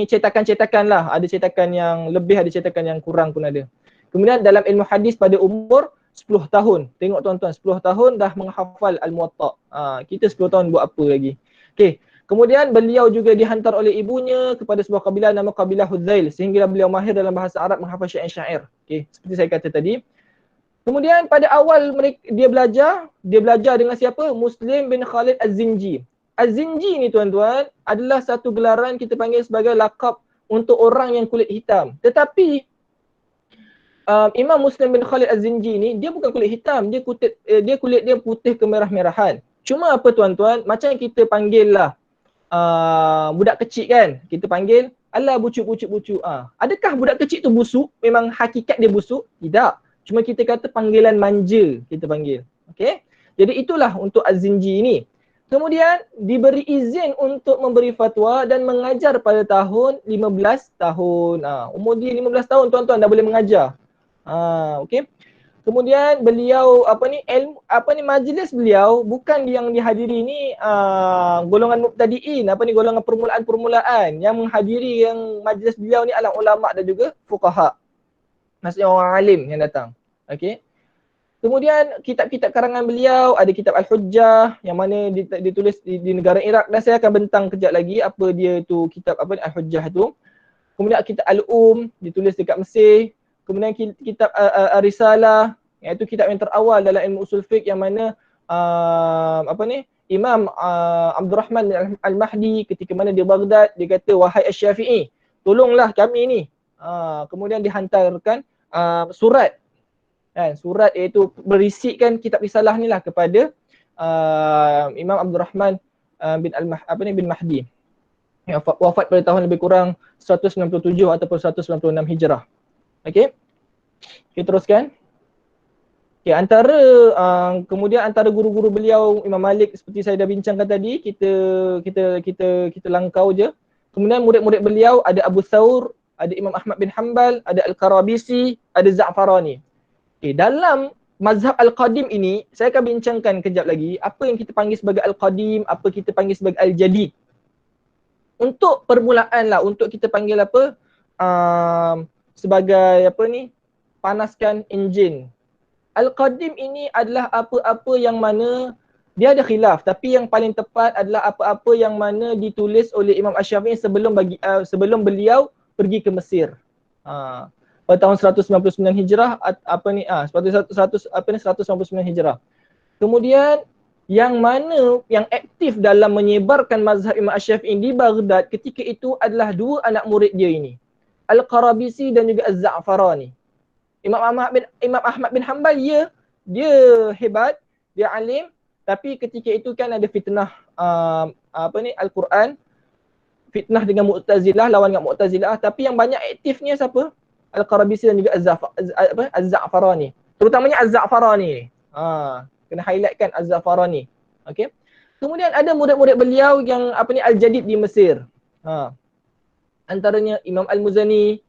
Speaker 1: cetakan-cetakan lah. Ada cetakan yang lebih, ada cetakan yang kurang pun ada. Kemudian dalam ilmu hadis pada umur 10 tahun. Tengok tuan-tuan, 10 tahun dah menghafal Al-Muwatta'. Kita 10 tahun buat apa lagi? Okey. Kemudian beliau juga dihantar oleh ibunya kepada sebuah kabilah nama kabilah Huzail sehingga beliau mahir dalam bahasa Arab menghafal syair-syair. Okey, seperti saya kata tadi. Kemudian pada awal dia belajar dengan siapa? Muslim bin Khalid Az-Zinji. Az-Zinji ni tuan-tuan adalah satu gelaran kita panggil sebagai lakab untuk orang yang kulit hitam. Tetapi Imam Muslim bin Khalid Az-Zinji ni dia bukan kulit hitam, dia kulit dia putih kemerah-merahan. Cuma apa tuan-tuan, macam kita panggil lah budak kecil kan, kita panggil alah bucuk-bucuk-bucuk. Adakah budak kecil tu busuk? Memang hakikat dia busuk? Tidak. Cuma kita kata panggilan manja kita panggil. Okey? Jadi itulah untuk Az-Zinji ini. Kemudian diberi izin untuk memberi fatwa dan mengajar pada tahun 15 tahun. Umur dia 15 tahun tuan-tuan dah boleh mengajar. Okey. Kemudian beliau majlis beliau bukan yang dihadiri ni golongan mubtadiin, golongan permulaan-permulaan. Yang menghadiri yang majlis beliau ni adalah ulama dan juga fuqaha. Maksudnya orang alim yang datang. Okey. Kemudian kitab-kitab karangan beliau ada kitab Al-Hujjah yang mana ditulis di negara Iraq, dan saya akan bentang kejap lagi apa dia tu kitab Al-Hujjah tu. Kemudian kitab Al-Um ditulis dekat Mesir. Kemudian kitab Risalah, iaitu kitab yang terawal dalam ilmu usul fiqh, yang mana Imam Abdul Rahman Al-Mahdi ketika mana di Baghdad, dia kata, wahai Asy-Syafi'i, tolonglah kami ni. Kemudian dihantarkan surat, surat iaitu berisikan kitab Risalah ni lah kepada Imam Abdul Rahman bin Mahdi. Yang wafat pada tahun lebih kurang 197 ataupun 196 Hijrah. Okey. Kita teruskan. Okay, kemudian antara guru-guru beliau Imam Malik seperti saya dah bincangkan tadi, kita langkau je. Kemudian murid-murid beliau ada Abu Thawr, ada Imam Ahmad bin Hanbal, ada Al-Karabisi, ada Za'farani. Okay, dalam mazhab Al-Qadim ini saya akan bincangkan kejap lagi apa yang kita panggil sebagai Al-Qadim, apa kita panggil sebagai Al-Jadid. Untuk permulaan lah, untuk kita panggil sebagai panaskan enjin. Al-Qadim ini adalah apa-apa yang mana dia ada khilaf, tapi yang paling tepat adalah apa-apa yang mana ditulis oleh Imam Asy-Syafi'i sebelum beliau pergi ke Mesir. Pada tahun 199 Hijrah 199 Hijrah. Kemudian yang mana yang aktif dalam menyebarkan mazhab Imam Asy-Syafi'i di Baghdad ketika itu adalah dua anak murid dia ini, Al-Karabisi dan juga Az-Za'farani. Imam Ahmad bin Hanbal dia hebat, dia alim, tapi ketika itu kan ada fitnah Al-Quran, fitnah dengan Mu'tazilah, lawan dengan Mu'tazilah, tapi yang banyak aktifnya siapa? Al-Karabisi dan juga Az-Za'farani. Terutamanya Az-Za'farani. Kena highlightkan Az-Za'farani. Okey. Kemudian ada murid-murid beliau yang Al-Jadid di Mesir. Antaranya Imam Al-Muzani,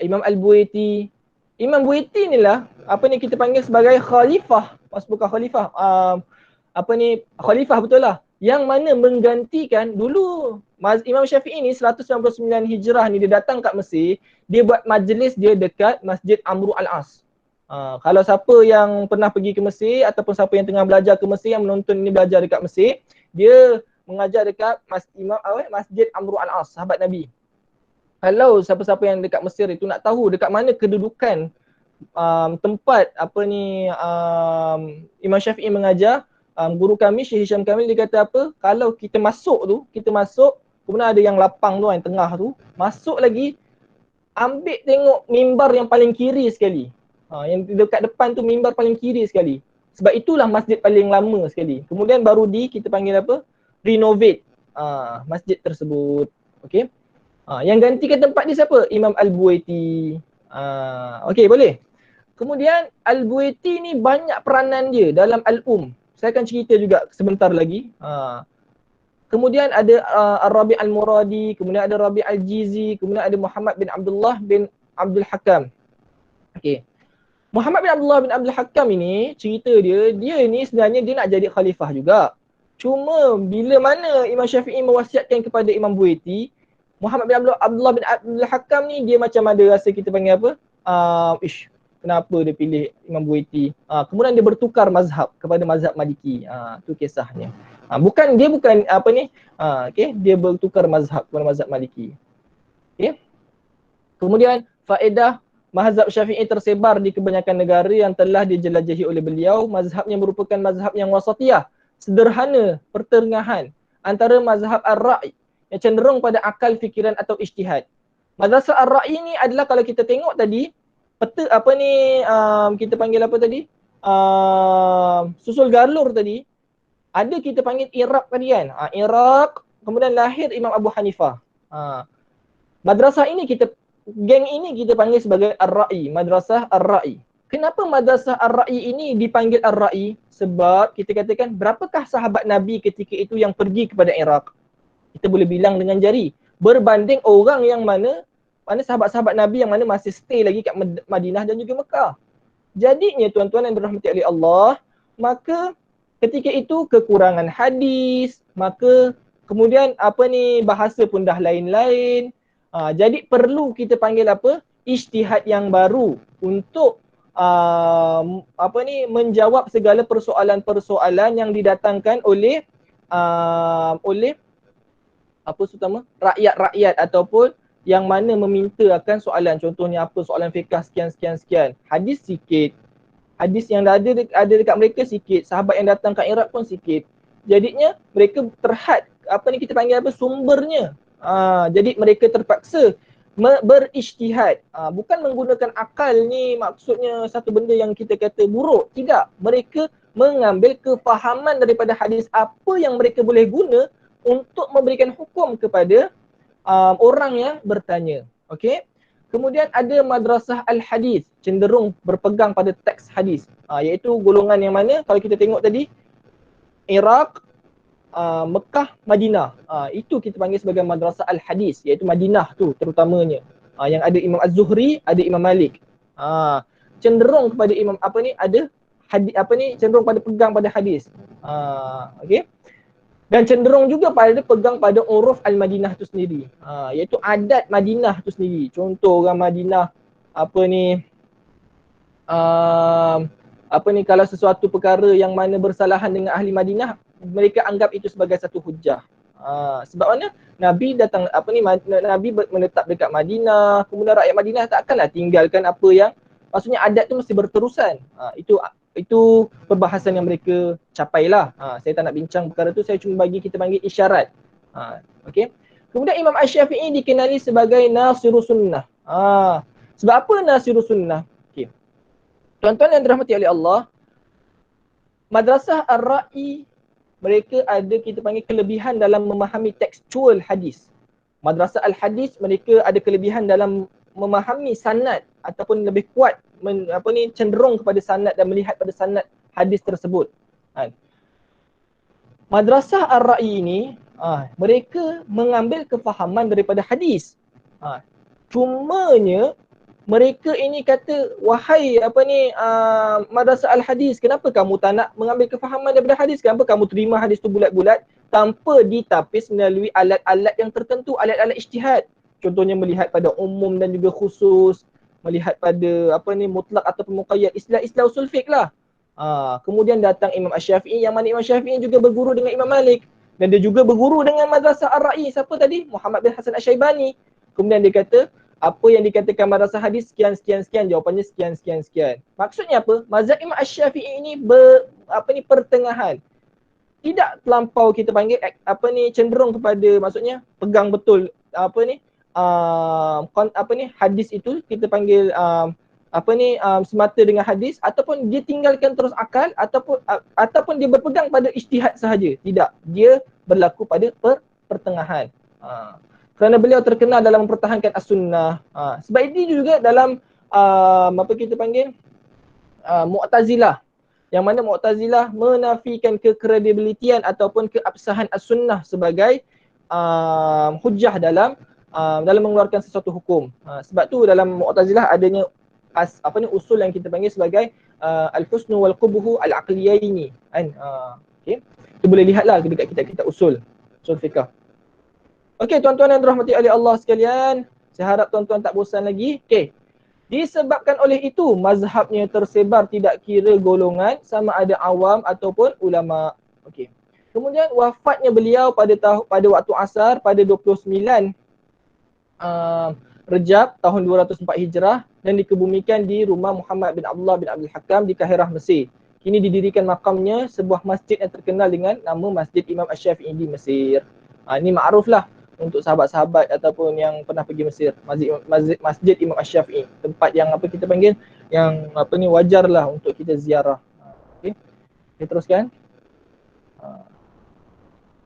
Speaker 1: Imam Al-Buaiti. Imam Buaiti ni lah kita panggil sebagai khalifah. Bukan khalifah. Khalifah betul lah. Yang mana menggantikan dulu Imam Syafi'i ni 199 Hijrah ni dia datang kat Mesir, dia buat majlis dia dekat Masjid Amru Al-As. Kalau siapa yang pernah pergi ke Mesir ataupun siapa yang tengah belajar ke Mesir, yang menonton ini belajar dekat Mesir, dia mengajar dekat Masjid Amru Al-As, sahabat Nabi. Kalau siapa-siapa yang dekat Mesir itu nak tahu dekat mana kedudukan tempat Imam Syafi'i mengajar, guru kami Syekh Hisham Kamil dia kata kalau kita masuk, kemudian ada yang lapang tu, yang tengah tu, masuk lagi, ambil tengok mimbar yang paling kiri sekali. Yang dekat depan tu mimbar paling kiri sekali. Sebab itulah masjid paling lama sekali. Kemudian baru kita panggil renovate masjid tersebut. Okey. Yang gantikan tempat dia siapa? Imam Al-Buaiti. Okey, boleh. Kemudian Al-Buaiti ni banyak peranan dia dalam Al-Um. Saya akan cerita juga sebentar lagi. Kemudian ada Ar-Rabi' Al-Muradi, kemudian ada Rabi' Al-Jizi, kemudian ada Muhammad bin Abdullah bin Abdul Hakam. Okey. Muhammad bin Abdullah bin Abdul Hakam ini, cerita dia ni sebenarnya dia nak jadi khalifah juga. Cuma bila mana Imam Syafi'i mewasiatkan kepada Imam Buaiti, Muhammad bin Abdullah bin Abdul Hakam ni dia macam ada rasa kita panggil kenapa dia pilih Imam Buaiti. Kemudian dia bertukar mazhab kepada mazhab Maliki. Tu kisahnya. Dia bukan dia bertukar mazhab kepada mazhab Maliki. Okey. Kemudian faedah mazhab Syafi'i tersebar di kebanyakan negara yang telah dijelajahi oleh beliau. Mazhabnya merupakan mazhab yang wasatiyah, sederhana, pertengahan antara mazhab Ar-Ra'i yang cenderung pada akal, fikiran atau ijtihad. Mazhab Ar-Ra'i ni adalah kalau kita tengok tadi kita panggil susul galur tadi, ada kita panggil Iraq tadi kan. Iraq, kemudian lahir Imam Abu Hanifah. Madrasah ini geng ini kita panggil sebagai Ar-Ra'i, Madrasah Ar-Ra'i. Kenapa Madrasah Ar-Ra'i ini dipanggil Ar-Ra'i? Sebab kita katakan berapakah sahabat Nabi ketika itu yang pergi kepada Iraq? Kita boleh bilang dengan jari. Berbanding orang yang mana sahabat-sahabat Nabi yang mana masih stay lagi kat Madinah dan juga Mekah. Jadinya tuan-tuan yang dirahmati oleh Allah, maka ketika itu kekurangan hadis, maka kemudian bahasa pun dah lain-lain. Jadi perlu kita panggil ijtihad yang baru untuk menjawab segala persoalan-persoalan yang didatangkan oleh rakyat-rakyat ataupun yang mana meminta akan soalan. Contohnya soalan fiqh sekian. Hadis sikit. Hadis yang ada dekat mereka sikit. Sahabat yang datang ke Iraq pun sikit. Jadinya mereka terhad kita panggil sumbernya. Jadi mereka terpaksa berijtihad. Bukan menggunakan akal ni maksudnya satu benda yang kita kata buruk. Tidak. Mereka mengambil kefahaman daripada hadis apa yang mereka boleh guna untuk memberikan hukum kepada orang yang bertanya. Okey. Kemudian ada madrasah al-hadis, cenderung berpegang pada teks hadis. Iaitu golongan yang mana kalau kita tengok tadi Iraq, Mekah, Madinah. Itu kita panggil sebagai madrasah al-hadis, iaitu Madinah tu terutamanya. Yang ada Imam Az-Zuhri, ada Imam Malik. Cenderung kepada cenderung pada pegang pada hadis. Okey. Dan cenderung juga pegang pada uruf al-Madinah tu sendiri. Iaitu adat Madinah tu sendiri. Contoh orang Madinah kalau sesuatu perkara yang mana bersalahan dengan ahli Madinah, mereka anggap itu sebagai satu hujah. Sebab mana? Nabi datang Nabi menetap dekat Madinah, kemudian rakyat Madinah takkanlah tinggalkan maksudnya adat tu mesti berterusan. Itu perbahasan yang mereka capailah. Saya tak nak bincang perkara tu, saya cuma kita panggil isyarat. Okey. Kemudian Imam Asy-Syafi'i dikenali sebagai Nasirus Sunnah. Sebab apa Nasirus Sunnah? Okey. Tuan-tuan yang dirahmati oleh Allah, Madrasah Ar-Ra'i mereka ada kita panggil kelebihan dalam memahami tekstual hadis. Madrasah Al-Hadis mereka ada kelebihan dalam memahami sanad ataupun lebih kuat cenderung kepada sanad dan melihat pada sanad hadis tersebut. Madrasah Ar-Ra'i ini mereka mengambil kefahaman daripada hadis. Cumanya mereka ini kata, wahai Madrasah Al-Hadis, kenapa kamu tak nak mengambil kefahaman daripada hadis? Kenapa kamu terima hadis tu bulat-bulat tanpa ditapis melalui alat-alat yang tertentu, alat-alat ijtihad? Contohnya melihat pada umum dan juga khusus, melihat pada mutlak ataupun muqayyad, istilah-istilah usul fiqh lah. Kemudian datang Imam Asy-Syafi'i, yang mana Imam Syafi'i juga berguru dengan Imam Malik, dan dia juga berguru dengan Madrasah Ar-Ra'i. Siapa tadi? Muhammad bin Hasan Asy-Syaibani. Kemudian dia kata, apa yang dikatakan madrasah hadis sekian. Jawapannya sekian. Maksudnya apa? Mazhab Imam Asy-Syafi'i ini pertengahan. Tidak terlampau kita panggil cenderung kepada maksudnya pegang betul hadis itu kita panggil semata dengan hadis, ataupun dia tinggalkan terus akal, ataupun dia berpegang pada ijtihad sahaja. Tidak, dia berlaku pada pertengahan. Kerana beliau terkenal dalam mempertahankan as-sunnah. Sebab ini juga dalam kita panggil Mu'tazilah, yang mana Mu'tazilah menafikan kekredibilitian ataupun keabsahan as-sunnah sebagai hujjah dalam mengeluarkan sesuatu hukum. Sebab tu dalam Mu'tazilah adanya usul yang kita panggil sebagai al-husnu wal qubhu al-aqliyaini. Okey. Kita boleh lihatlah dekat kitab-kitab usul fiqh. Okey, tuan-tuan yang dirahmati oleh Allah sekalian, saya harap tuan-tuan tak bosan lagi. Okey. Disebabkan oleh itu, mazhabnya tersebar tidak kira golongan, sama ada awam ataupun ulama. Okey. Kemudian wafatnya beliau pada waktu asar pada 29 Rejab tahun 204 Hijrah dan dikebumikan di rumah Muhammad bin Abdullah bin Abdul Hakam di Kahirah, Mesir. Kini didirikan makamnya sebuah masjid yang terkenal dengan nama Masjid Imam Asy-Syafi'i di Mesir. Ini ma'ruf lah untuk sahabat-sahabat ataupun yang pernah pergi Mesir. Masjid Imam Asy-Syafi'i, tempat yang kita panggil yang wajar lah untuk kita ziarah. Okey. Kita teruskan.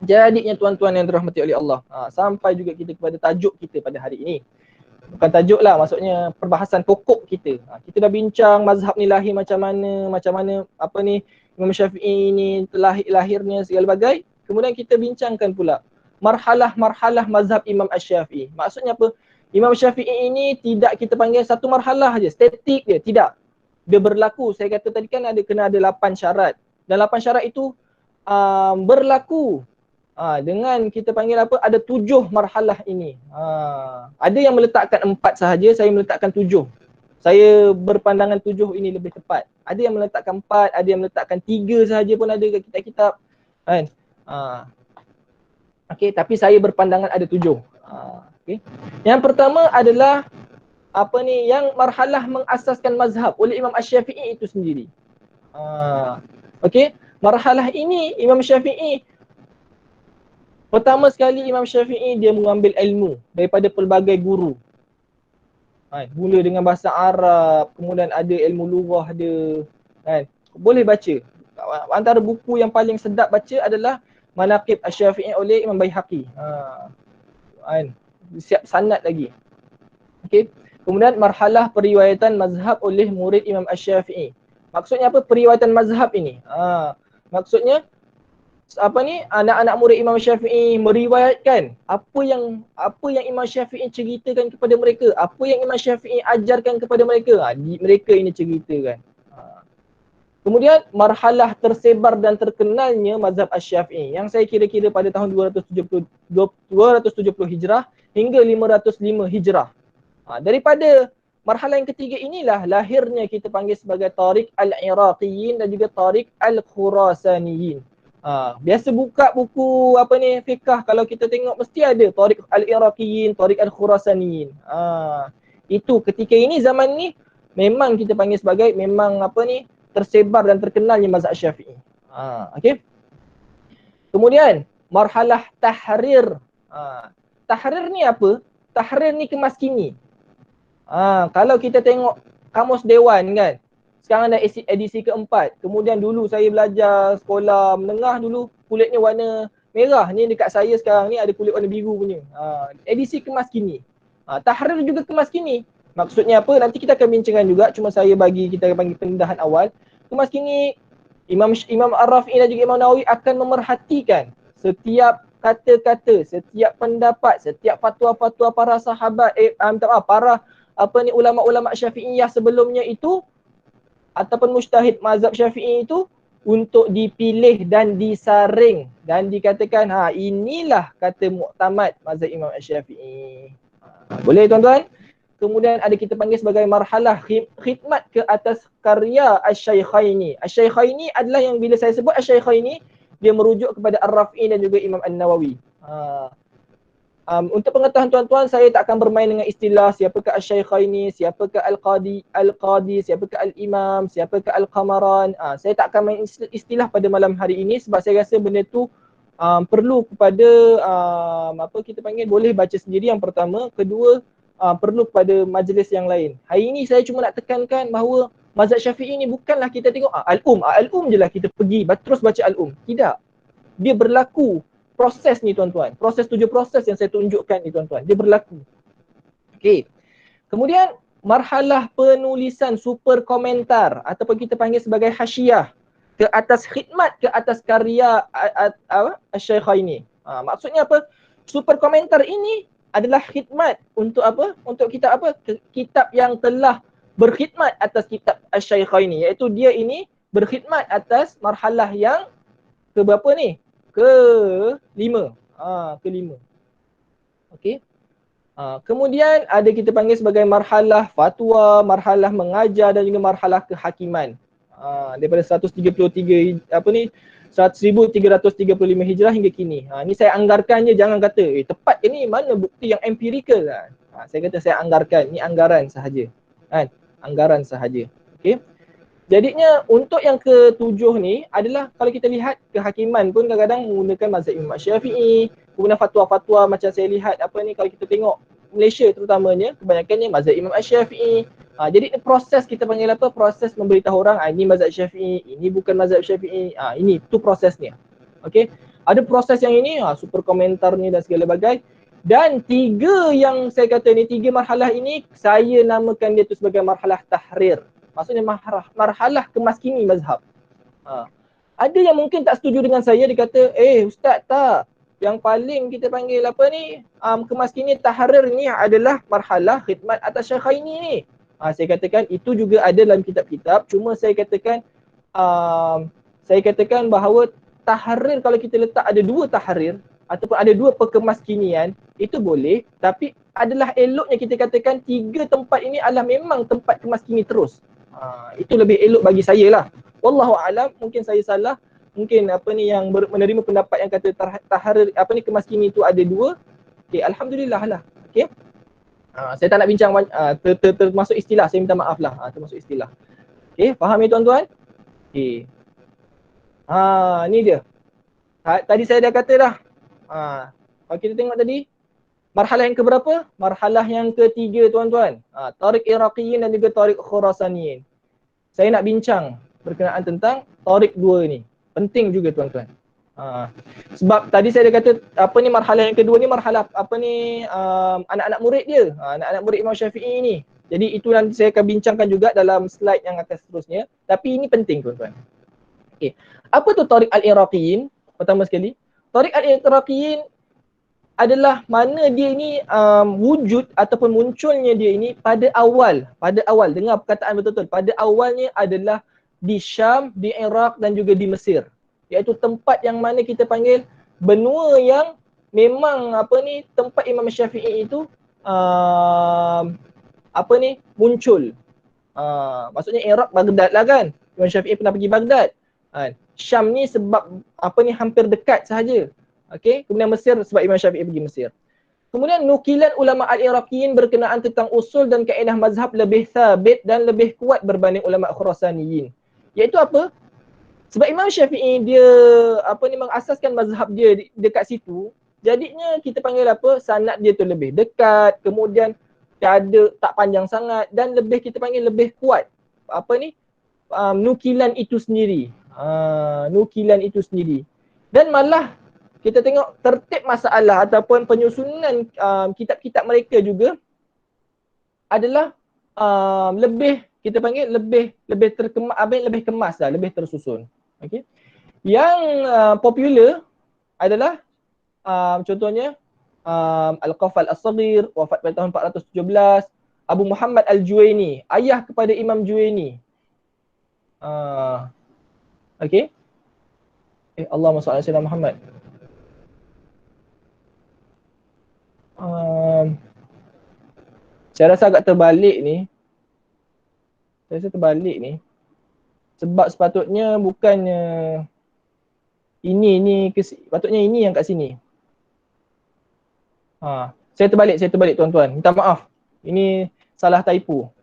Speaker 1: Jadinya tuan-tuan yang dirahmati oleh Allah, sampai juga kita kepada tajuk kita pada hari ini. Bukan tajuk lah, maksudnya perbahasan pokok kita. Kita dah bincang mazhab ni lahir macam mana Imam Syafi'i ni lahirnya segala bagai. Kemudian kita bincangkan pula marhalah-marhalah mazhab Imam Asy-Syafi'i. Maksudnya apa? Imam Syafi'i ini tidak kita panggil satu marhalah aja, statik dia, tidak. dia berlaku. Saya kata tadi kan kena ada 8 syarat. Dan 8 syarat itu berlaku dengan kita panggil apa, ada 7 marhalah ini. Ada yang meletakkan 4 sahaja, saya meletakkan 7. Saya berpandangan 7 ini lebih tepat. Ada yang meletakkan 4, ada yang meletakkan 3 sahaja pun ada kat kitab-kitab. Kan? Okey, tapi saya berpandangan ada 7. Okey. Yang pertama adalah apa ni, yang marhalah mengasaskan mazhab oleh Imam Asy-Syafi'i itu sendiri. Okey, marhalah ini Imam Syafi'i, pertama sekali Imam Syafi'i dia mengambil ilmu daripada pelbagai guru. Mula dengan bahasa Arab, kemudian ada ilmu lughah dia, kan. Boleh baca. Antara buku yang paling sedap baca adalah Manaqib Asy-Syafi'i oleh Imam Baihaqi. Kan. Siap sanad lagi. Okey. Kemudian marhalah periwayatan mazhab oleh murid Imam Asy-Syafi'i. Maksudnya apa periwayatan mazhab ini? Maksudnya apa ni, anak-anak murid Imam Syafi'i meriwayatkan apa yang Imam Syafi'i ceritakan kepada mereka, apa yang Imam Syafi'i ajarkan kepada mereka. Mereka ini ceritakan. Kemudian marhalah tersebar dan terkenalnya mazhab Asy-Syafi'i yang saya kira-kira pada tahun 270 Hijrah hingga 505 Hijrah. Daripada marhalah yang ketiga inilah lahirnya kita panggil sebagai Tariq Al-Iraqiyin dan juga Tariq Al-Khurasaniyin. Biasa buka buku apa ni, fiqh, kalau kita tengok mesti ada Tariq Al-Iraqiyin, Tariq Al-Khurasaniyin. Itu ketika ini, zaman ni memang kita panggil sebagai memang apa ni, tersebar dan terkenalnya mazhab Syafi'i. Okey. Kemudian marhalah tahrir. Tahrir ni apa? Tahrir ni kemaskini. Kalau kita tengok Kamus Dewan kan, sekarang dah edisi keempat. Kemudian dulu saya belajar sekolah menengah dulu, kulitnya warna merah. Ni dekat saya sekarang ni ada kulit warna biru punya. Edisi kemas kini. Tahrir juga kemas kini. Maksudnya apa? Nanti kita akan bincangkan juga. Cuma saya bagi, kita panggil pendedahan awal. Kemas kini, Imam Ar-Rafi'i dan juga Imam Nawawi akan memerhatikan setiap kata-kata, setiap pendapat, setiap fatwa-fatwa para sahabat, para apa ni, ulama-ulama Syafi'iyah sebelumnya itu, ataupun mujtahid mazhab Syafi'i itu, untuk dipilih dan disaring dan dikatakan inilah kata muktamad mazhab Imam Syafi'i. Boleh tuan-tuan? Kemudian ada kita panggil sebagai marhalah khidmat ke atas karya Asy-Syaikhaini. Asy-Syaikhaini adalah yang bila saya sebut Asy-Syaikhaini, dia merujuk kepada Ar-Rafi'i dan juga Imam An-Nawawi. Untuk pengetahuan tuan-tuan, saya tak akan bermain dengan istilah siapakah Asy-Syaikhaini, siapakah Al-Qadi, siapakah Al-Imam, siapakah Al-Qamaran. Saya tak akan main istilah pada malam hari ini sebab saya rasa benda tu perlu kepada apa kita panggil, boleh baca sendiri yang pertama. Kedua, perlu kepada majlis yang lain. Hari ini saya cuma nak tekankan bahawa mazhab Syafi'i ni bukanlah kita tengok Al-Um je lah kita pergi terus baca Al-Um. Tidak. Dia berlaku proses ni tuan-tuan. Proses 7 proses yang saya tunjukkan ni tuan-tuan. Dia berlaku. Okey. Kemudian marhalah penulisan super komentar ataupun kita panggil sebagai hasyiah ke atas khidmat, ke atas karya Asy-Syaikhaini. Maksudnya apa? Super komentar ini adalah khidmat untuk apa? Untuk kitab apa? Kitab yang telah berkhidmat atas kitab Asy-Syaikhaini, iaitu dia ini berkhidmat atas marhalah yang ke berapa ni? Ke-5. Ke-5. Okey. Kemudian ada kita panggil sebagai marhalah fatwa, marhalah mengajar dan juga marhalah kehakiman. Daripada 133 apa ni, 1335 Hijrah hingga kini. Ni saya anggarkan je, jangan kata tepat ke ni, mana bukti yang empirikal. Saya kata saya anggarkan, ni anggaran sahaja. Kan? Anggaran sahaja. Okey. Jadinya untuk yang ke-7 ni adalah kalau kita lihat kehakiman pun kadang-kadang menggunakan mazhab Imam Syafi'i, kemudian fatwa-fatwa macam saya lihat apa ni, kalau kita tengok Malaysia terutamanya kebanyakannya mazhab Imam Syafi'i. Jadi proses kita panggil apa? Proses memberitahu orang ini mazhab Syafi'i, ini bukan mazhab Syafi'i. Ini tu prosesnya. Okey. Ada proses yang ini, super komentar ni dan segala bagai. Dan 3 yang saya kata ni, 3 marhalah ini saya namakan dia tu sebagai marhalah tahrir. Maksudnya marhalah kemaskini mazhab. Ada yang mungkin tak setuju dengan saya, dia kata, ustaz tak. Yang paling kita panggil apa ni, kemaskini tahrir ni adalah marhalah khidmat atas Syaikhaini ni. Saya katakan itu juga ada dalam kitab-kitab, cuma saya katakan bahawa tahrir, kalau kita letak ada dua tahrir ataupun ada dua perkemas kinian, itu boleh, tapi adalah eloknya kita katakan 3 tempat ini adalah memang tempat kemas kini terus. Itu lebih elok bagi saya lah. Wallahu alam, mungkin saya salah. Mungkin yang menerima pendapat yang kata tahrir kemas kini itu ada dua. Okey, alhamdulillah lah. Okey. Saya tak nak bincang termasuk istilah, saya minta maaf lah. Termasuk istilah. Okey, faham ya tuan-tuan? Okey. Ni dia. Tadi saya dah kata dah. Kalau kita tengok tadi, marhalah yang keberapa? Marhalah yang ketiga tuan-tuan. Tariq Iraqiyin dan juga Tariq Khurasaniyin. Saya nak bincang berkenaan tentang Tariq 2 ni. Penting juga tuan-tuan. Sebab tadi saya dah kata marhalah yang kedua ni marhalah anak-anak murid dia. Anak-anak murid Imam Syafi'i ni. Jadi itu nanti saya akan bincangkan juga dalam slide yang akan seterusnya. Tapi ini penting tuan-tuan. Okey. Apa tu Tariq Al-Iraqiyin? Pertama sekali, Tariq Al-Iraqiyin adalah mana dia ini wujud ataupun munculnya dia ini pada awal, dengar perkataan betul-betul, pada awalnya adalah di Syam, di Iraq dan juga di Mesir. Iaitu tempat yang mana kita panggil benua yang memang tempat Imam Syafi'i itu muncul. Maksudnya Iraq, Baghdad lah kan. Imam Syafi'i pernah pergi Baghdad. Syam ni sebab hampir dekat sahaja. Okey, kemudian Mesir sebab Imam Syafi'i pergi Mesir. Kemudian nukilan ulama al-Iraqiyin berkenaan tentang usul dan kaedah mazhab lebih sabit dan lebih kuat berbanding ulama Khurasaniyin. Iaitu apa? Sebab Imam Syafi'i dia mengasaskan mazhab dia dekat situ, jadinya kita panggil sanad dia tu lebih dekat, kemudian tak panjang sangat dan kita panggil lebih kuat. Nukilan itu sendiri. Dan malah kita tengok tertib masalah ataupun penyusunan kitab-kitab mereka juga adalah lebih kemas lah, lebih tersusun. Okey. Yang popular adalah contohnya Al-Qafal As-Saghir, wafat pada tahun 417, Abu Muhammad Al-Juwaini, ayah kepada Imam Juwaini. Okey. Allahumma salli ala sayyidina Muhammad. Saya rasa agak terbalik ni. Sebab sepatutnya bukannya patutnya ini yang kat sini. Saya terbalik tuan-tuan. Minta maaf. Ini salah typo.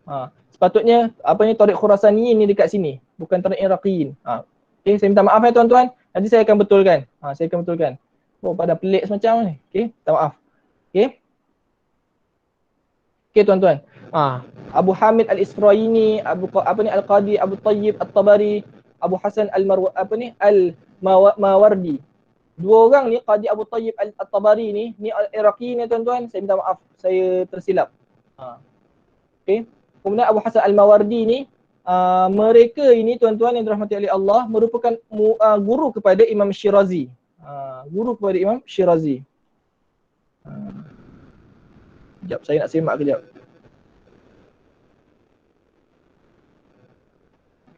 Speaker 1: Sepatutnya Tariq Khurasaniyin ni dekat sini, bukan Tariq Iraqiyin. Okey, saya minta maaf ya tuan-tuan. Nanti saya akan betulkan. Oh, pada pelik semacam ni. Okey, minta maaf. Okey tuan-tuan. Abu Hamid Al-Isfirayini, Al-Qadi Abu Tayyib At-Tabari, Abu Hasan Al-Mawardi. Dua orang ni, Qadi Abu Tayyib At-Tabari ni Iraqi ni tuan-tuan. Saya minta maaf, saya tersilap. Okey. Kemudian Abu Hasan Al-Mawardi ni, mereka ini tuan-tuan yang dirahmati oleh Allah merupakan guru kepada Imam Syirazi. Sekejap, saya nak semak kejap.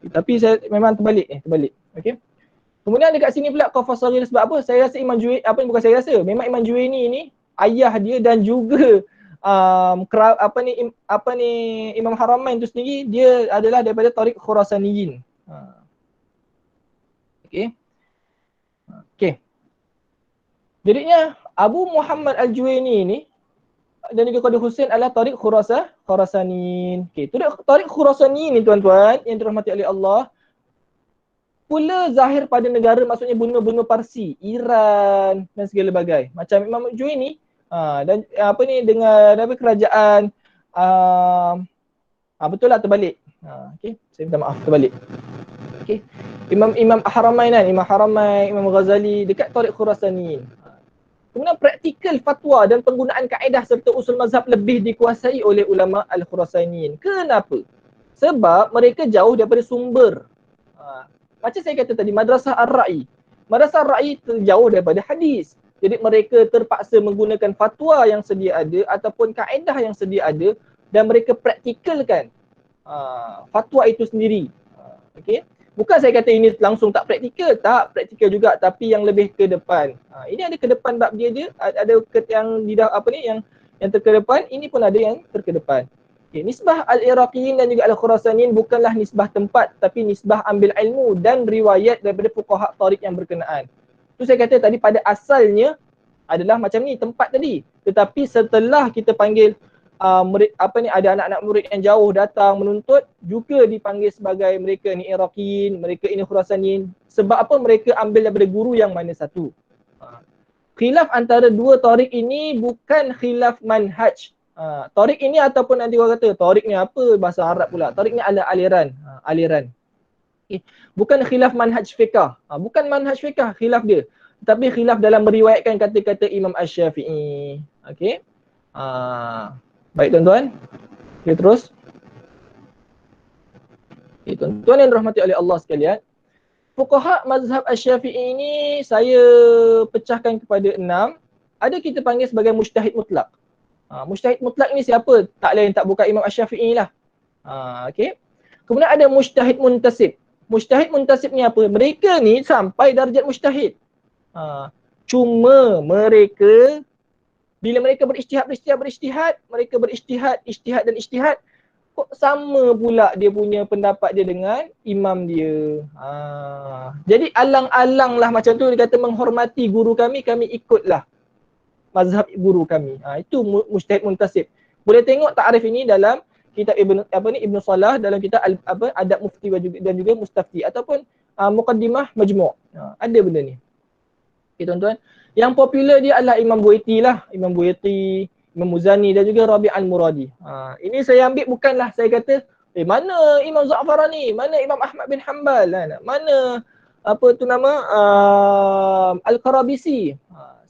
Speaker 1: Tapi saya memang terbalik. Okey. Kemudian dekat sini pula Qafas Saghir sebab apa? Saya rasa Imam Juwaini, bukan saya rasa, memang Imam Juwaini ni ayah dia dan juga Imam Haramain tu sendiri dia adalah daripada Tariq Khurasaniyin. Okey. Jadinya Abu Muhammad Al-Juwaini ni dan juga Qadi Husain adalah Tariq Khurasaniyin. Okey, Tariq Khurasaniyin ni tuan-tuan yang dirahmati oleh Allah pula zahir pada negara, maksudnya benua-benua Parsi, Iran dan segala bagai. Macam Imam Juwaini dan dengan kerajaan betul lah terbalik. Okey, saya minta maaf terbalik. Okey. Imam Haramain kan, Imam Haramain, Imam Ghazali dekat Tariq Khurasaniyin. Kemudian praktikal fatwa dan penggunaan kaedah serta usul mazhab lebih dikuasai oleh ulama Al-Khurasaniyin. Kenapa? Sebab mereka jauh daripada sumber. Macam saya kata tadi, Madrasah Ar-Ra'i. Madrasah Ar-Ra'i terjauh daripada hadis. Jadi mereka terpaksa menggunakan fatwa yang sedia ada ataupun kaedah yang sedia ada dan mereka praktikalkan. fatwa itu sendiri. Okey. Bukan saya kata ini langsung tak praktikal, tak praktikal juga, tapi yang lebih ke depan. Ini ada ke depan bab dia ada yang di apa ni yang terkedepan, ini pun ada yang terkedepan. Okay. Nisbah al-Iraqiyin dan juga al-Khurasaniyin bukanlah nisbah tempat, tapi nisbah ambil ilmu dan riwayat daripada fuqaha tariq yang berkenaan. Tu saya kata tadi pada asalnya adalah macam ni tempat tadi. Tetapi setelah kita panggil ada anak-anak murid yang jauh datang menuntut, juga dipanggil sebagai mereka ni Iraqiyin, mereka ini Khurasaniyin. Sebab apa? Mereka ambil daripada guru yang mana satu. Khilaf antara dua tariq ini bukan khilaf manhaj. Tariq ini ataupun nanti orang kata tariq ni apa, bahasa Arab pula. Tariq ni adalah aliran. Aliran. Okay. Bukan khilaf manhaj fiqah. Bukan manhaj fiqah khilaf dia. Tapi khilaf dalam meriwayatkan kata-kata Imam Asy-Syafi'i. Okey. Baik tuan-tuan. Okay, terus. Okay, tuan-tuan yang dirahmati oleh Allah sekalian. Fuqaha mazhab Asy-Syafi'i ini saya pecahkan kepada 6. Ada kita panggil sebagai mujtahid mutlak. Mujtahid mutlak ni siapa? Tak lain tak bukan Imam Asy-Syafi'i lah. Okey. Kemudian ada mujtahid muntasib. Mujtahid muntasib ni apa? Mereka ni sampai darjat mujtahid. Cuma mereka bila mereka berijtihad, mereka berijtihad, kok sama pula dia punya pendapat dia dengan imam dia. Jadi alang-alang lah macam tu, dia kata menghormati guru kami ikutlah mazhab guru kami. Itu mujtahid muntasib. Boleh tengok takrif ini dalam kitab Ibn Salah, dalam kitab Adab Mufti dan juga Mustafti, ataupun Muqaddimah Majmu'. Ada benda ni. Okay, tuan-tuan. Yang popular dia adalah Imam Buaiti lah. Imam Buaiti, Imam Muzani dan juga Rabi' al-Muradi. Ini saya ambil bukanlah saya kata, mana Imam Za'farani, mana Imam Ahmad bin Hanbal, mana apa tu nama Al-Qarabisi.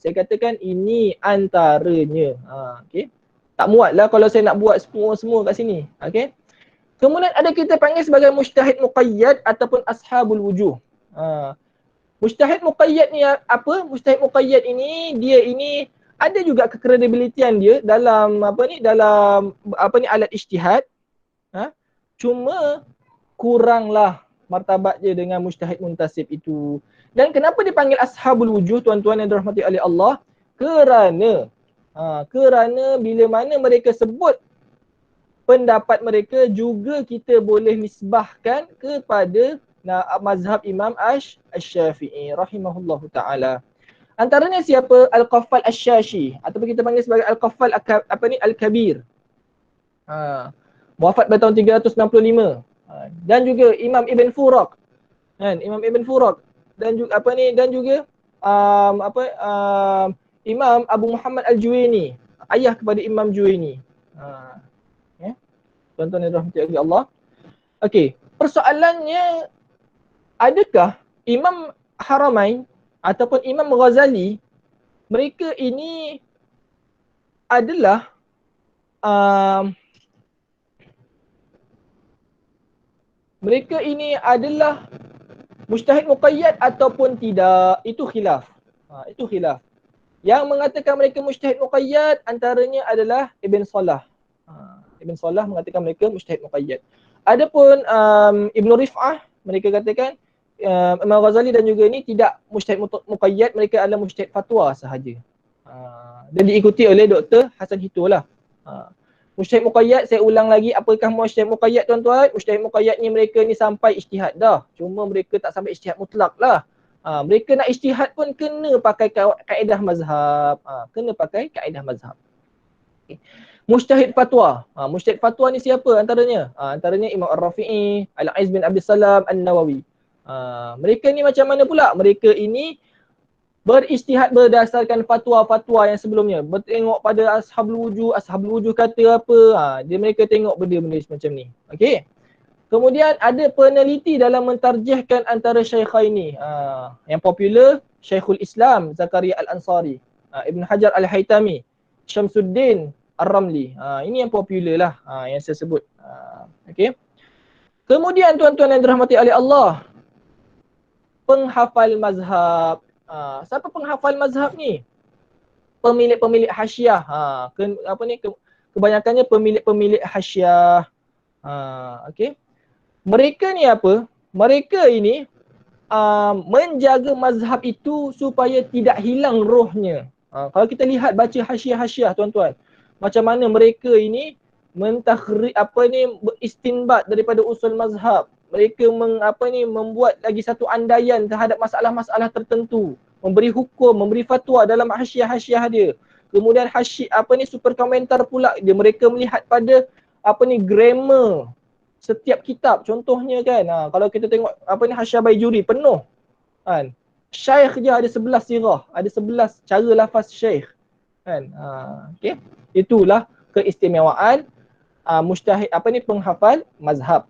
Speaker 1: Saya katakan ini antaranya. Okay. Tak muatlah kalau saya nak buat semua kat sini. Okay. Kemudian ada kita panggil sebagai mujtahid muqayyad ataupun ashabul wujuh. Mujtahid muqayyad ni apa? Mujtahid muqayyad ini dia ini ada juga kekredibilitian dia dalam dalam alat ijtihad. Cuma kuranglah martabat dia dengan mujtahid muntasib itu. Dan kenapa dipanggil ashabul wujuh, tuan-tuan yang dirahmati oleh Allah? Kerana bila mana mereka sebut pendapat mereka juga kita boleh nisbahkan kepada mazhab Imam Asy-Syafi'i rahimahullahu taala. Antaranya siapa? Al-Qaffal Asy-Syashi ataupun kita panggil sebagai Al-Qaffal Al-Kabir. Wafat pada tahun 365. Dan juga Imam Ibn Furaq. Kan? Imam Ibn Furaq dan juga Imam Abu Muhammad Al-Juwaini, ayah kepada Imam Juwaini. Tuan-tuan yang dirahmati oleh Allah. Okey, persoalannya, adakah Imam Haramain ataupun Imam Ghazali mereka ini adalah mujtahid muqayyad ataupun tidak? Itu khilaf. Itu khilaf. Yang mengatakan mereka mujtahid muqayyad antaranya adalah Ibn Salah. Ibn Salah mengatakan mereka mujtahid muqayyad. Adapun Ibn Rif'ah mereka katakan Imam Ghazali dan juga ini tidak mujtahid muqayyad, mereka adalah mujtahid fatwa sahaja. Dan diikuti oleh Dr. Hasan Hito lah. Mujtahid muqayyad, saya ulang lagi, apakah mujtahid muqayyad tuan-tuan? Mujtahid muqayyad ni mereka ni sampai ijtihad dah. Cuma mereka tak sampai ijtihad mutlak lah. Mereka nak ijtihad pun kena pakai kaedah mazhab. Kena pakai kaedah mazhab. Okay. Mujtahid fatwa. Mujtahid fatwa ni siapa antaranya? Antaranya Imam Ar-Rafi'i, Al-Aiz bin Abi Salam, An-Nawawi. Mereka ni macam mana pula? Mereka ini berijtihad berdasarkan fatwa-fatwa yang sebelumnya. Bertengok pada ashabul wujuh kata apa. Dia mereka tengok benda-benda macam ni. Okey. Kemudian ada peneliti dalam mentarjihkan antara syaikhaini. Yang popular, Syekhul Islam Zakaria Al-Ansari, Ibn Hajar Al-Haytami, Syamsuddin Ar-Ramli. Ini yang popular lah yang saya sebut. Okey. Kemudian tuan-tuan yang dirahmati oleh Allah, penghafal mazhab. Siapa penghafal mazhab ni? Pemilik-pemilik hasyiah. Kebanyakannya pemilik-pemilik hasyiah. Okey. Mereka ni apa? Mereka ini menjaga mazhab itu supaya tidak hilang rohnya. Kalau kita lihat baca hasyiah-hasyiah tuan-tuan, macam mana mereka ini beristinbat daripada usul mazhab. Mereka membuat lagi satu andaian terhadap masalah-masalah tertentu, memberi hukum, memberi fatwa dalam hasyiah-hasyiah dia. Kemudian super komentar pula dia, mereka melihat pada grammar setiap kitab. Contohnya kan, kalau kita tengok Hasyiah Baijuri penuh kan. Syekh je ada 11 sirah, ada 11 cara lafaz syekh kan. Okey. Itulah keistimewaan mujtahid penghafal mazhab.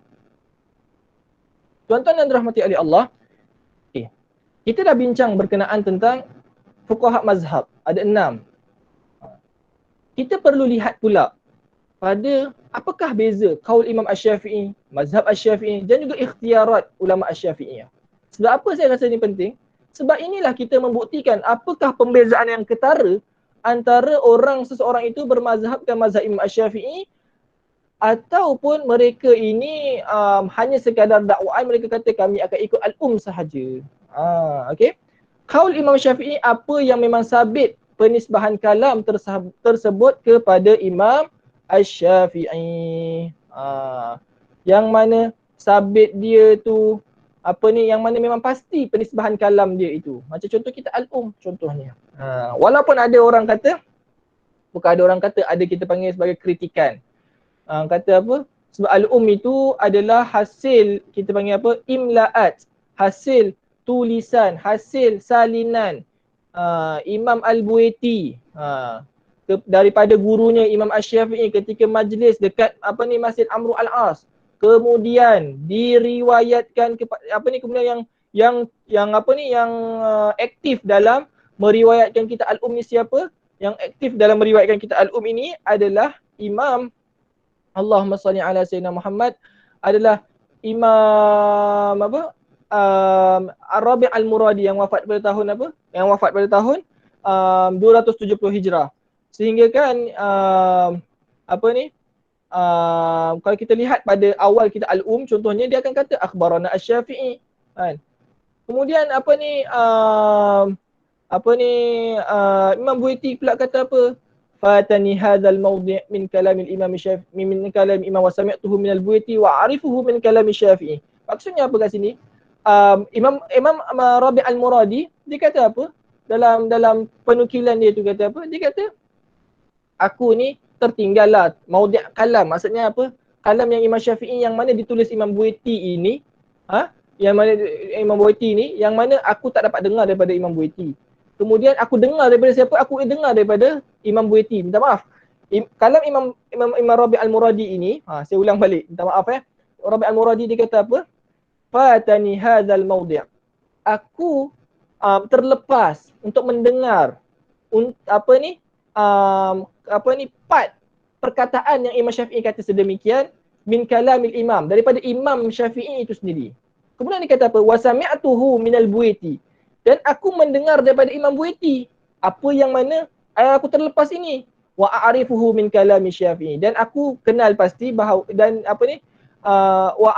Speaker 1: Tuan-tuan yang dirahmati oleh Allah, okey. Kita dah bincang berkenaan tentang fuqaha mazhab, ada 6. Kita perlu lihat pula pada apakah beza qaul Imam Asy-Syafi'i, mazhab Asy-Syafi'i dan juga ikhtiarat ulama Asy-Syafi'iyah. Sebab apa saya rasa ini penting? Sebab inilah kita membuktikan apakah pembezaan yang ketara antara seseorang itu bermazhabkan mazhab Imam Asy-Syafi'i ataupun mereka ini hanya sekadar dakwaan, mereka kata kami akan ikut sahaja. Okey. Qaul Imam Syafi'i apa yang memang sabit penisbahan kalam tersebut kepada Imam Asy-Syafi'i. Yang mana sabit dia tu yang mana memang pasti penisbahan kalam dia itu. Macam contoh kita contohnya. Walaupun ada orang kata, ada kita panggil sebagai kritikan. Kata apa? Sebab itu adalah hasil kita panggil imlaat, hasil tulisan, hasil salinan Imam Al-Buaiti daripada gurunya Imam Asy-Syafi'i ketika majlis dekat Masjid Amru Al-As. Kemudian diriwayatkan kemudian yang aktif dalam meriwayatkan kitab Al-Um ni siapa? Yang aktif dalam meriwayatkan kitab Al-Um ini adalah Imam Allahumma salli ala Sayyidina Muhammad, adalah Imam Ar-Rabi' Al-Muradi yang wafat pada tahun Yang wafat pada tahun 270 Hijrah. Sehingga kan kalau kita lihat pada awal kita Al-Um contohnya, dia akan kata akhbarana Asy-Syafi'i kan. Kemudian Imam Buaiti pula kata apa? Fatani hadzal mawdi' min kalam al-Imam Syafi'i min kalam Imam wa sami'tuhu min al-Buaiti wa a'rifuhu min kalam Syafi'i. Maksudnya apa kat sini? Imam Rabi' Al-Muradi dia kata apa? Dalam penukilan dia tu kata apa? Dia kata aku ni tertinggal lah mawdi' kalam. Maksudnya apa? Kalam yang Imam Syafi'i yang mana ditulis Imam Buaiti ini, yang mana Imam Buaiti ni yang mana aku tak dapat dengar daripada Imam Buaiti. Kemudian aku dengar daripada siapa? Aku dengar daripada Imam Buaiti. Minta maaf. Kalam Imam Rabi' Al-Muradi ini, saya ulang balik. Minta maaf Rabi' Al-Muradi dia kata apa? Fatani hadzal mawdi'. Aku terlepas untuk mendengar part perkataan yang Imam Syafi'i kata sedemikian min kalamil imam, daripada Imam Syafi'i itu sendiri. Kemudian dia kata apa? Wa sami'tuhu minal Buaiti. Dan aku mendengar daripada Imam Buaiti apa yang mana aku terlepas ini. Wa a'rifuhu min kalami Syafi'i. Dan aku kenal pasti bahawa wa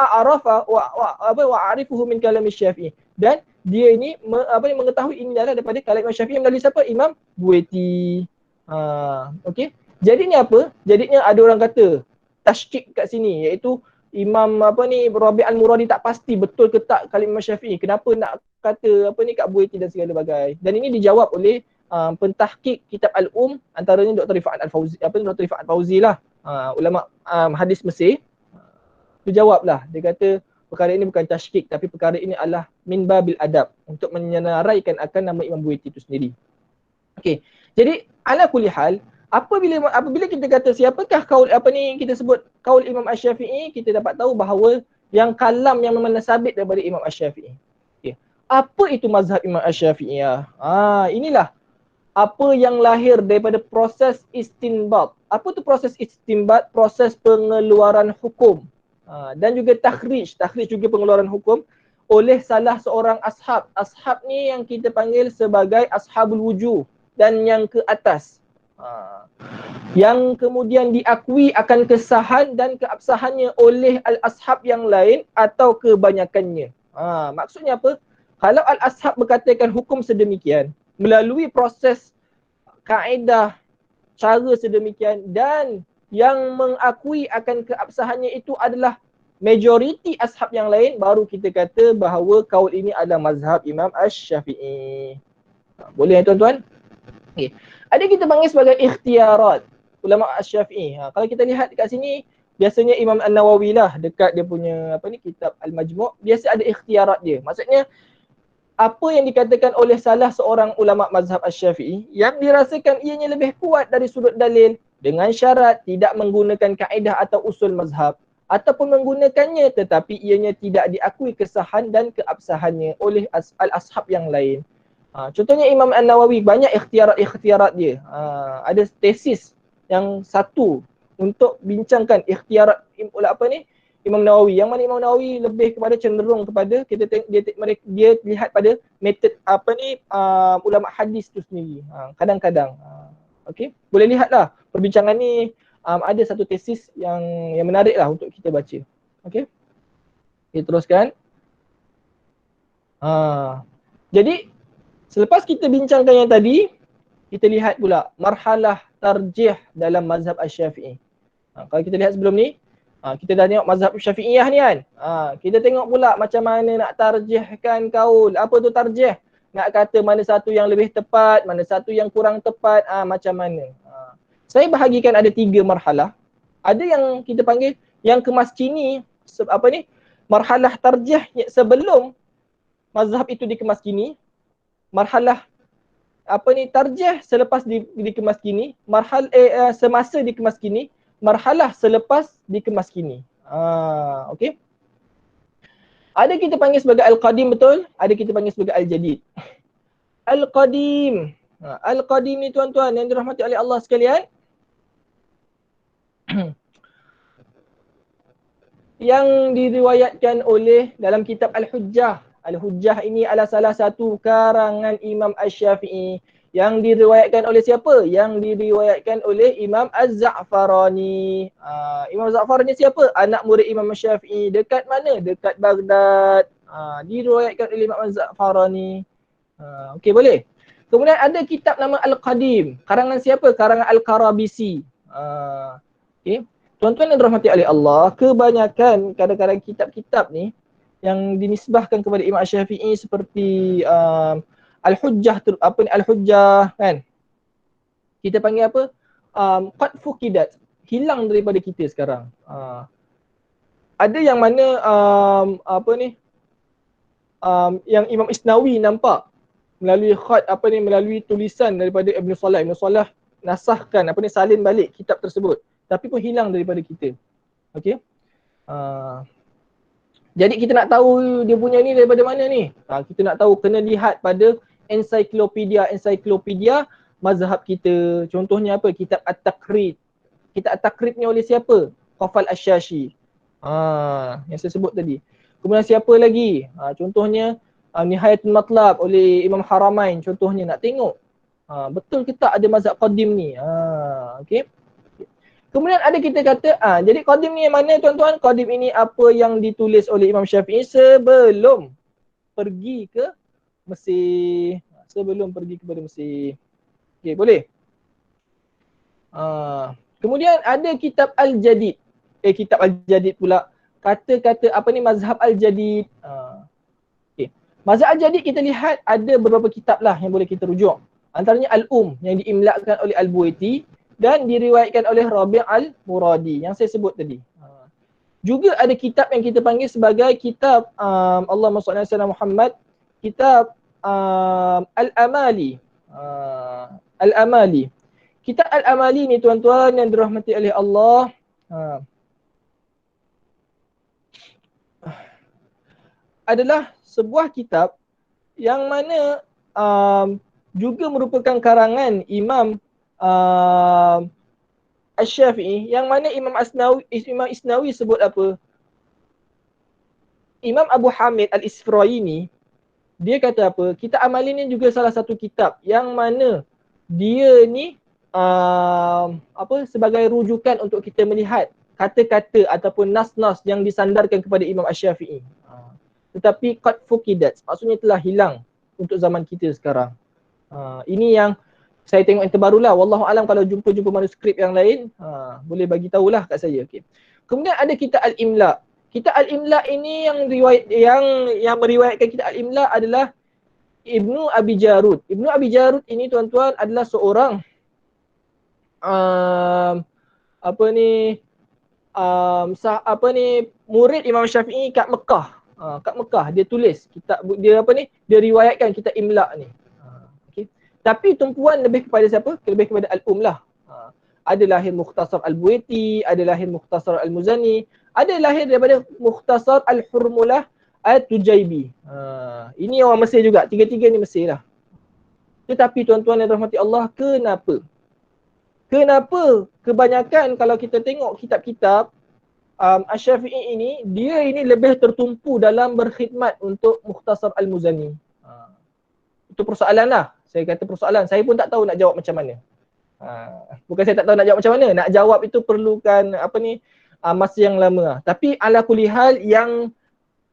Speaker 1: a'rifuhu min kalami Syafi'i. Dan dia ini mengetahui ini adalah daripada kalam Imam Syafi'i melalui siapa? Imam Buaiti. Okey. Jadinya apa? Jadinya ada orang kata tasykik kat sini, iaitu Imam Rabi' Al-Muradi tak pasti betul ke tak kalam Imam Syafi'i. Kenapa nak kata Kak Buaiti dan segala bagai. Dan ini dijawab oleh pentahqiq kitab Al-Um, antaranya Dr. Rifat Al-Fauzi, Dr. Rifat Al-Fauzi lah, ulama hadis Mesir. Dia jawablah, dia kata perkara ini bukan tasykik, tapi perkara ini adalah min babil adab, untuk menyenaraikan akan nama Imam Buaiti itu sendiri. Okey. Jadi ala kulli hal, apabila kita kata siapakah kaul kita sebut kaul Imam Asy-Syafi'i, kita dapat tahu bahawa yang kalam yang memang sabit daripada Imam Asy-Syafi'i. Okey. Apa itu mazhab Imam Asy-Syafi'i? Inilah apa yang lahir daripada proses istinbat. Apa tu proses istinbat? Proses pengeluaran hukum. Dan juga takhrij juga pengeluaran hukum oleh salah seorang ashab. Ashab ni yang kita panggil sebagai ashabul wujuh dan yang ke atas. Yang kemudian diakui akan kesahan dan keabsahannya oleh al-ashab yang lain atau kebanyakannya. Maksudnya apa? Kalau al-ashab berkatakan hukum sedemikian melalui proses kaedah cara sedemikian dan yang mengakui akan keabsahannya itu adalah majoriti ashab yang lain, baru kita kata bahawa kaul ini adalah mazhab Imam Asy-Syafi'i. Boleh tuan-tuan? Okay. Ada kita panggil sebagai ikhtiarat ulama Asy-Syafi'i. Kalau kita lihat dekat sini, biasanya Imam An-Nawawi lah dekat dia punya kitab Al-Majmu', biasa ada ikhtiarat dia. Maksudnya apa yang dikatakan oleh salah seorang ulama mazhab Asy-Syafi'i yang dirasakan ianya lebih kuat dari sudut dalil dengan syarat tidak menggunakan kaedah atau usul mazhab ataupun menggunakannya tetapi ianya tidak diakui kesahan dan keabsahannya oleh al-ashab yang lain. Contohnya Imam An-Nawawi banyak ikhtiarat dia. Ada tesis yang satu untuk bincangkan ikhtiarat Imam Nawawi. Yang mana Imam Nawawi lebih kepada cenderung kepada dia lihat pada metod ulama hadis tu sendiri. Kadang-kadang. Okey, boleh lihatlah perbincangan ni ada satu tesis yang menarik lah untuk kita baca. Okey. Kita teruskan. Jadi selepas kita bincangkan yang tadi, kita lihat pula marhalah tarjih dalam mazhab Asy-Syafi'i. Kalau kita lihat sebelum ni, kita dah tengok mazhab Syafi'iyah ni kan. Kita tengok pula macam mana nak tarjihkan kaul. Apa tu tarjih? Nak kata mana satu yang lebih tepat, mana satu yang kurang tepat, macam mana. Saya bahagikan ada 3 marhalah. Ada yang kita panggil yang kemaskini, marhalah tarjih sebelum mazhab itu dikemaskini. Marhalah tarjih selepas dikemaskini, semasa dikemaskini, marhalah selepas dikemaskini. Okey. Ada kita panggil sebagai al-qadim, betul? Ada kita panggil sebagai al-jadid. Al-qadim. Al-qadim ni tuan-tuan yang dirahmati oleh Allah sekalian, yang diriwayatkan oleh dalam kitab Al-Hujjah. Al-Hujjah ini adalah salah satu karangan Imam Asy-Syafi'i yang diriwayatkan oleh siapa? Yang diriwayatkan oleh Imam Az-Za'farani. Imam Az-Za'farani siapa? Anak murid Imam Asy-Syafi'i. Dekat mana? Dekat Baghdad. Diriwayatkan oleh Imam Az-Za'farani. Okey, boleh. Kemudian ada kitab nama Al-Qadim. Karangan siapa? Karangan Al-Karabisi. Okey. Tuan-tuan yang dirahmati oleh Allah, kebanyakan kadang-kadang kitab-kitab ni yang dinisbahkan kepada Imam Asy-Syafi'i seperti Al-Hujjah, Al-Hujjah kan. Kita panggil apa? Qad fuqidat, hilang daripada kita sekarang. Ada yang mana yang Imam Isnawi nampak melalui khat melalui tulisan daripada Ibn Salah. Ibn Salah nasahkan salin balik kitab tersebut, tapi pun hilang daripada kita. Okey. Jadi kita nak tahu dia punya ni daripada mana ni? Kita nak tahu, kena lihat pada ensiklopedia mazhab kita. Contohnya apa? Kitab At-Taqrib. Kitab At-Taqrib ni oleh siapa? Qafal Asy-Syashi. Yang saya sebut tadi. Kemudian siapa lagi? Contohnya Nihayatul Matlab oleh Imam Haramain. Contohnya nak tengok betul ke tak ada mazhab qadim ni. Okey. Kemudian ada kita kata, jadi qadim ni yang mana tuan-tuan? Qadim ini apa yang ditulis oleh Imam Syafi'i sebelum pergi ke Mesir. Sebelum pergi kepada Mesir. Okey, boleh? Kemudian ada kitab Al-Jadid. Kitab Al-Jadid pula. Kata-kata mazhab Al-Jadid. Okey. Mazhab Al-Jadid kita lihat ada beberapa kitab lah yang boleh kita rujuk. Antaranya Al-Um yang diimlakkan oleh Al-Buaiti dan diriwayatkan oleh Rabi' Al-Muradi yang saya sebut tadi. Juga ada kitab yang kita panggil sebagai kitab Allahumma shalli ala Muhammad, kitab Al-Amali. Al-Amali. Kitab Al-Amali ni tuan-tuan yang dirahmati oleh Allah, adalah sebuah kitab yang mana juga merupakan karangan Imam Asy-Syafi'i, yang mana Imam Isnawi sebut apa? Imam Abu Hamid Al-Isfirayini, dia kata apa? Kitab Amali ni juga salah satu kitab yang mana dia ni sebagai rujukan untuk kita melihat kata-kata ataupun nas-nas yang disandarkan kepada Imam Asy-Syafi'i. Tetapi qad fuqidat, maksudnya telah hilang untuk zaman kita sekarang. Ini yang saya tengok yang terbarulah. Wallahu alam, kalau jumpa manuskrip yang lain, boleh bagi tahulah kat saya. Okay. Kemudian ada kitab Al-Imla. Kitab Al-Imla ini yang meriwayatkan kitab Al-Imla adalah Ibnu Abi Jarud. Ibnu Abi Jarud ini tuan-tuan adalah seorang murid Imam Syafi'i kat Mekah. Kat Mekah dia tulis kitab dia dia riwayatkan kitab Imla ni. Okey. Tapi tumpuan lebih kepada siapa? Lebih kepada Al-Um lah. Ada lahir Mukhtasar Al-Buaiti, ada lahir Mukhtasar Al-Muzani, ada lahir daripada Mukhtasar Al-Hurmulah At-Tujaibi. Ini orang Mesir juga, tiga-tiga ni Mesir lah. Tetapi tuan-tuan yang dirahmati Allah, kenapa kebanyakan kalau kita tengok kitab-kitab Asy-Syafi'i ini, dia ini lebih tertumpu dalam berkhidmat untuk Mukhtasar Al-Muzani. Itu persoalan lah. Saya kata persoalan. Saya pun tak tahu nak jawab macam mana. Bukan saya tak tahu nak jawab macam mana. Nak jawab itu perlukan masa yang lama. Tapi ala kulli hal yang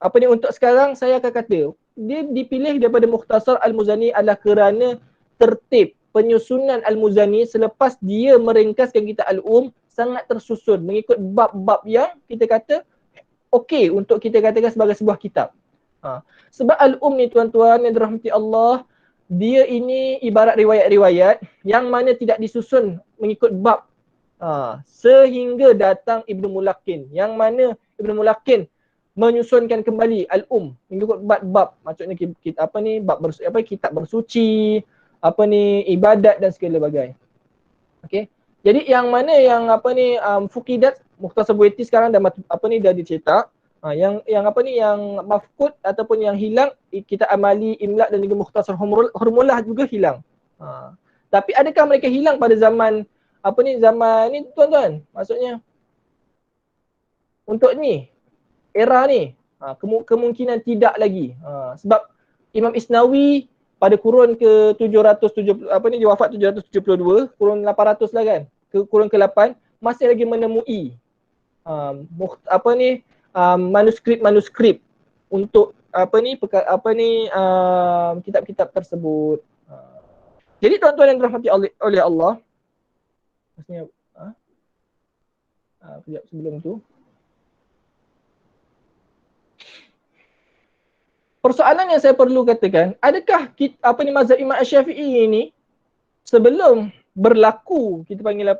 Speaker 1: untuk sekarang saya akan kata dia dipilih daripada Mukhtasar Al-Muzani adalah kerana tertib penyusunan Al-Muzani selepas dia meringkaskan kitab Al-Um sangat tersusun mengikut bab-bab yang kita kata okey untuk kita katakan sebagai sebuah kitab. Sebab Al-Um ni tuan-tuan yang dirahmati Allah, dia ini ibarat riwayat-riwayat yang mana tidak disusun mengikut bab. Sehingga datang Ibnu Mulaqqin, yang mana Ibnu Mulaqqin menyusunkan kembali Al-Um mengikut bab-bab. Maksudnya bab kitab bersuci, ibadat dan segala bagai. Okey. Jadi yang mana yang fuqidat Mukhtasar Buaiti sekarang dah dah dicetak. Yang mafqud ataupun yang hilang kitab Amali, Imla dan juga Mukhtasar Hurmulah juga hilang. Tapi adakah mereka hilang pada zaman zaman ni tuan-tuan? Maksudnya untuk ni era ni kemungkinan tidak lagi. Sebab Imam Isnawi pada kurun ke 770 dia wafat 772, kurun 800 lah kan. Kurun ke-8 masih lagi menemui manuskrip untuk kitab-kitab tersebut. Jadi tuan-tuan yang dirahmati oleh Allah, maksudnya kejap sebelum tu, persoalan yang saya perlu katakan, adakah mazhab Imam Asy-Syafi'i ini sebelum berlaku kita panggil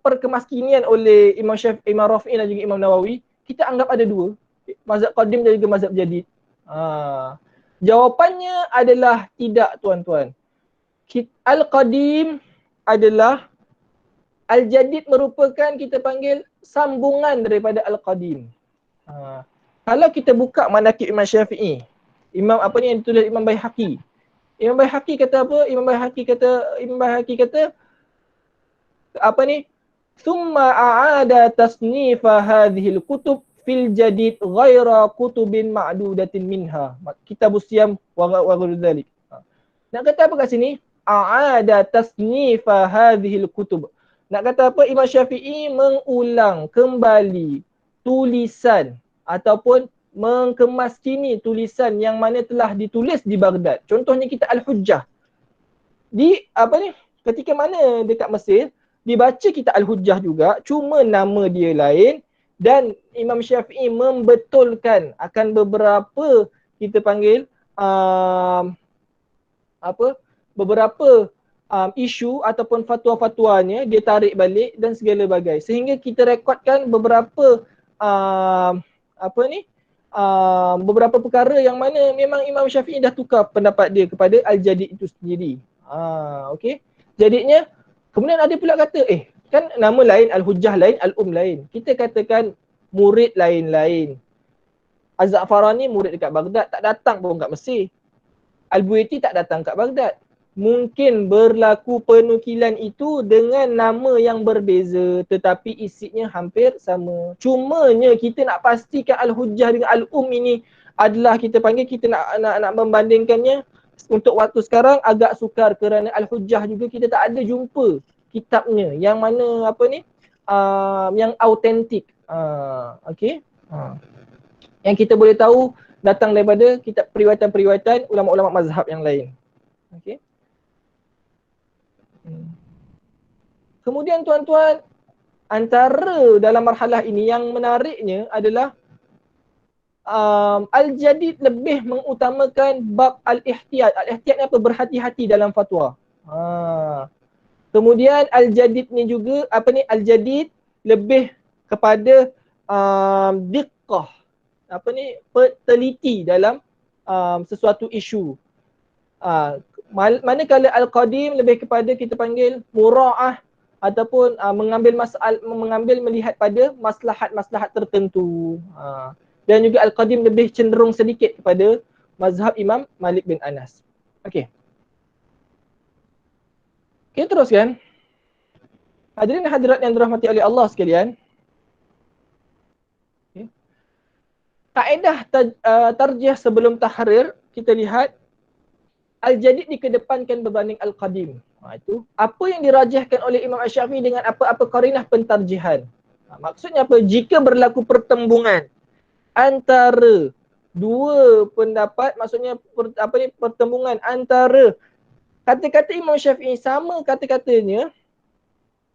Speaker 1: perkemaskinian oleh Imam Syafi'i, Imam Rafi'i dan juga Imam Nawawi, kita anggap ada dua, mazhab qadim dan juga mazhab jadid. Jawapannya adalah tidak tuan-tuan. Al-qadim adalah, al-jadid merupakan kita panggil sambungan daripada al-qadim. Kalau kita buka manaqib Imam Syafi'i, yang ditulis Imam Baihaqi. Imam Baihaqi kata apa? Imam Baihaqi kata thumma a'ada tasnifa hadhil kutub fil jadid ghaira kutubin ma'dudatin minha. Kitabus Siyam wa ghairu dzalik. Nak kata apa kat sini? A'ada tasnifa hadhil kutub. Nak kata apa? Imam Syafi'i mengulang kembali tulisan ataupun mengkemaskini tulisan yang mana telah ditulis di Baghdad. Contohnya kitab Al-Hujjah. Ketika mana dekat Mesir dibaca kitab Al-Hujjah juga, cuma nama dia lain, dan Imam Syafi'i membetulkan akan beberapa kita panggil beberapa isu ataupun fatwa-fatwanya dia tarik balik dan segala bagai. Sehingga kita rekodkan beberapa beberapa perkara yang mana memang Imam Syafi'i dah tukar pendapat dia kepada Al-Jadid itu sendiri. Okey. Jadinya kemudian ada pula kata kan nama lain, Al-Hujjah lain, Al-Um lain. Kita katakan murid lain-lain. Az-Za'farani murid dekat Baghdad, tak datang pun kat Mesir. Al-Buaiti tak datang kat Baghdad. Mungkin berlaku penukilan itu dengan nama yang berbeza tetapi isinya hampir sama. Cumanya kita nak pastikan Al-Hujjah dengan Al-Um ini adalah kita panggil, kita nak membandingkannya untuk waktu sekarang agak sukar kerana Al-Hujjah juga kita tak ada jumpa kitabnya yang mana apa ni yang autentik. Okey. Yang kita boleh tahu datang daripada kitab periwayatan-periwayatan ulama-ulama mazhab yang lain. Okey. Kemudian tuan-tuan, antara dalam marhalah ini yang menariknya adalah Al-Jadid lebih mengutamakan bab Al-Ihtiyat. Al-Ihtiyat ni apa? Berhati-hati dalam fatwa. Kemudian Al-Jadid ni juga, apa ni, Al-Jadid lebih kepada diqqah. Apa ni, teliti dalam sesuatu isu. Manakala Al-Qadim lebih kepada kita panggil mura'ah ataupun mengambil melihat pada maslahat-maslahat tertentu. Dan juga Al-Qadim lebih cenderung sedikit kepada mazhab Imam Malik bin Anas. Okey. Kita teruskan. Hadirin hadirat yang dirahmati oleh Allah sekalian. Okay. Kaedah tarjih sebelum tahrir, kita lihat Al-Jadid dikedepankan berbanding Al-Qadim. Itu apa yang dirajihkan oleh Imam Asy-Syafi'i dengan apa-apa qarinah pentarjihan. Maksudnya apa? Jika berlaku pertembungan antara dua pendapat, maksudnya pertembungan antara kata-kata Imam Syafi'i sama kata-katanya,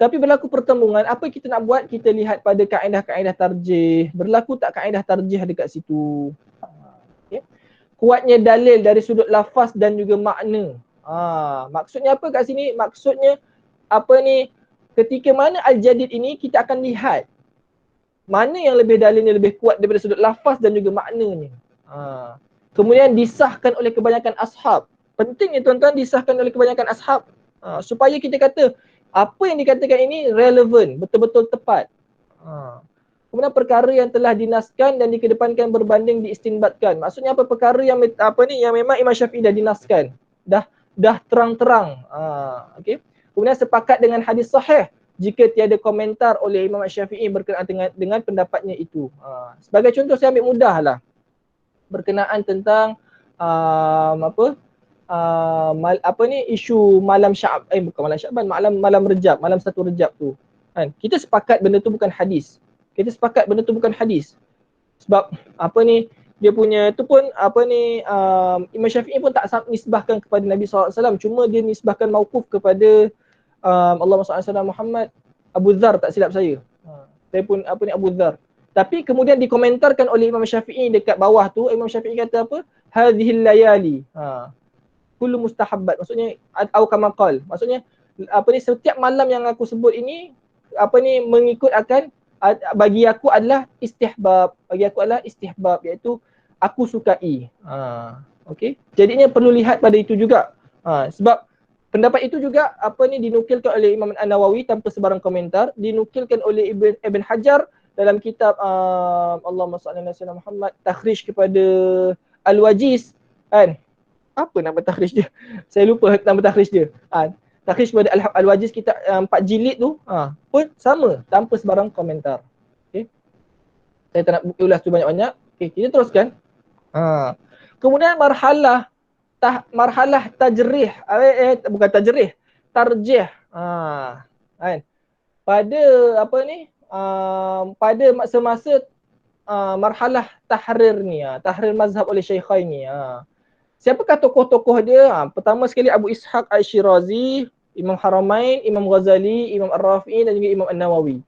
Speaker 1: tapi berlaku pertembungan, apa kita nak buat? Kita lihat pada kaedah-kaedah tarjih. Berlaku tak kaedah tarjih dekat situ? Okay. Kuatnya dalil dari sudut lafaz dan juga makna. Maksudnya apa kat sini? Maksudnya apa ni? Ketika mana Al-Jadid ini kita akan lihat mana yang lebih dalilnya lebih kuat daripada sudut lafaz dan juga maknanya. Kemudian disahkan oleh kebanyakan ashab. Penting ni tuan-tuan, disahkan oleh kebanyakan ashab. Supaya kita kata apa yang dikatakan ini relevan, betul-betul tepat. Kemudian perkara yang telah dinaskan dan dikedepankan berbanding diistinbatkan. Maksudnya apa? Perkara yang yang memang Imam Syafi'i dah dinaskan. Dah terang-terang. Okey. Kemudian sepakat dengan hadis sahih jika tiada komentar oleh Imam Syafi'i berkenaan dengan pendapatnya itu. Sebagai contoh, saya ambil mudahlah berkenaan tentang isu malam malam Rejab, malam 1 Rejab tu. Kan? Kita sepakat benda tu bukan hadis. Sebab dia punya tu pun Imam Syafi'i pun tak nisbahkan kepada Nabi SAW, cuma dia nisbahkan mauquf kepada Allahumma salli ala Muhammad, Abu Dzar tak silap saya. Saya pun Abu Dzar. Tapi kemudian dikomentarkan oleh Imam Syafi'i dekat bawah tu, Imam Syafi'i kata apa? Hadhil layali. Kullu mustahabbat. Maksudnya atau kama qal. Maksudnya setiap malam yang aku sebut ini mengikut akan bagi aku adalah istihbab. Iaitu aku sukai. Okey. Jadinya perlu lihat pada itu juga. Sebab pendapat itu juga dinukilkan oleh Imam An-Nawawi tanpa sebarang komentar, dinukilkan oleh Ibn Hajar dalam kitab Allahumma salli ala Muhammad, takhrij kepada Al-Wajiz, kan? Apa nama takhrij dia? Saya lupa nama takhrij dia. Takhrij kepada Al-Wajiz kitab 4 jilid tu, pun sama tanpa sebarang komentar. Okey. Saya tak nak ulas tu banyak-banyak. Okey, kita teruskan. Kemudian marhalah tajrih, bukan tajrih, tarjih. Kan? Pada pada masa-masa marhalah tahrir ni, tahrir mazhab oleh Syaikhain ni. Siapakah tokoh-tokoh dia? Pertama sekali Abu Ishaq Al-Shirazi, Imam Haramain, Imam Ghazali, Imam Ar-Rafi'i dan juga Imam An-Nawawi.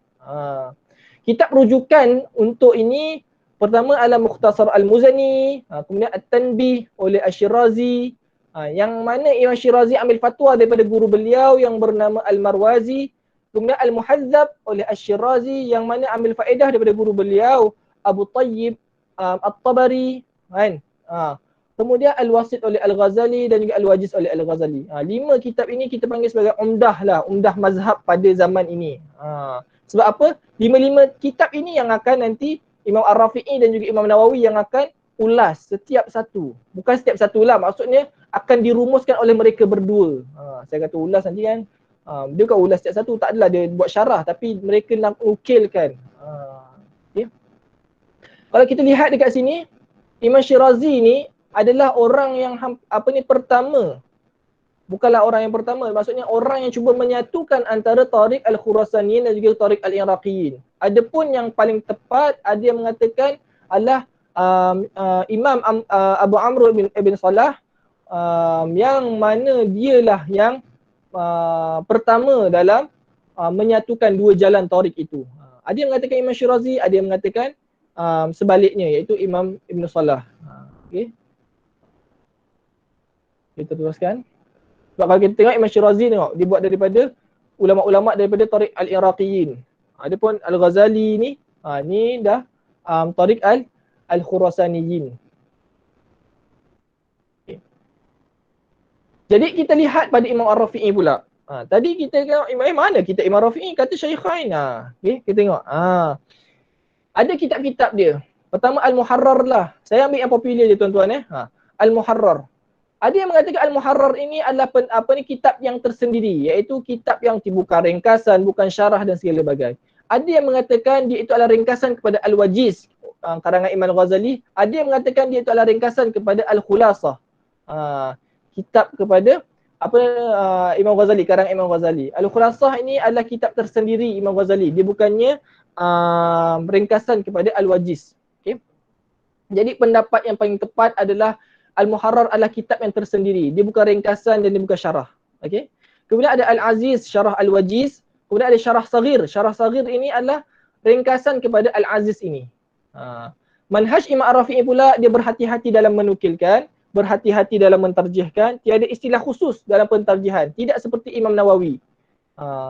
Speaker 1: Kitab rujukan untuk ini pertama adalah Mukhtasar Al-Muzani, kemudian At-Tanbih oleh Al-Shirazi, yang mana Imam Shirazi ambil fatwa daripada guru beliau yang bernama Al-Marwazi. Kemudian Al-Muhadzab oleh Al-Shirazi yang mana ambil faedah daripada guru beliau Abu Tayyib At-Tabari, kan? Kemudian Al-Wasit oleh Al-Ghazali dan juga Al-Wajiz oleh Al-Ghazali. 5 kitab ini kita panggil sebagai umdah mazhab pada zaman ini. Sebab apa? 5 kitab ini yang akan nanti Imam Ar-Rafi'i dan juga Imam Nawawi yang akan ulas setiap satu. Bukan setiap satu lah, maksudnya akan dirumuskan oleh mereka berdua. Saya kata ulas nanti kan, dia bukan ulas setiap satu, tak adalah dia buat syarah, tapi mereka nak ukilkan. Okay. Kalau kita lihat dekat sini, Imam Shirazi ni adalah orang yang pertama. Bukanlah orang yang pertama, maksudnya orang yang cuba menyatukan antara Tariq Al-Khurasaniyin dan juga Tariq Al-Iraqiyin. Adapun yang paling tepat, ada yang mengatakan adalah Imam Abu Amr bin Salah, yang mana dialah yang pertama dalam menyatukan dua jalan Tariq itu. Ada yang mengatakan Imam Syirazi, ada yang mengatakan sebaliknya, iaitu Imam Ibn Salah. Okay. Kita teruskan. Sebab kalau kita tengok Imam Syirazi tengok, dia buat daripada ulama-ulama daripada Tariq Al-Iraqiyin. Adapun Al-Ghazali ni, ni dah Tariq Al-Khurasaniyin. Okay. Jadi kita lihat pada Imam Ar-Rafi'i pula. Tadi kita tengok mana kita Imam Rafi'i kata Syaikhain. Okay, kita tengok. Ada kitab-kitab dia. Pertama Al-Muharrar lah. Saya ambil yang popular je tuan-tuan. Al-Muharrar. Ada yang mengatakan Al-Muharrar ini adalah kitab yang tersendiri, iaitu kitab yang bukan ringkasan, bukan syarah dan segala bagai. Ada yang mengatakan dia itu adalah ringkasan kepada Al-Wajiz, karangan Imam Al-Ghazali. Ada yang mengatakan dia itu adalah ringkasan kepada Al-Khulasah, kitab kepada Imam Ghazali, karangan Imam Ghazali. Al-Khulasah ini adalah kitab tersendiri Imam Ghazali. Dia bukannya ringkasan kepada Al-Wajiz. Okay? Jadi pendapat yang paling tepat adalah Al-Muharrar adalah kitab yang tersendiri. Dia bukan ringkasan dan dia bukan syarah. Okay? Kemudian ada Al-Aziz, syarah Al-Wajiz. Kemudian ada syarah Saghir. Syarah Saghir ini adalah ringkasan kepada Al-Aziz ini. Manhaj Imam Ar-Rafi'i pula, dia berhati-hati dalam menukilkan, berhati-hati dalam mentarjihkan. Tiada istilah khusus dalam pentarjihan. Tidak seperti Imam Nawawi.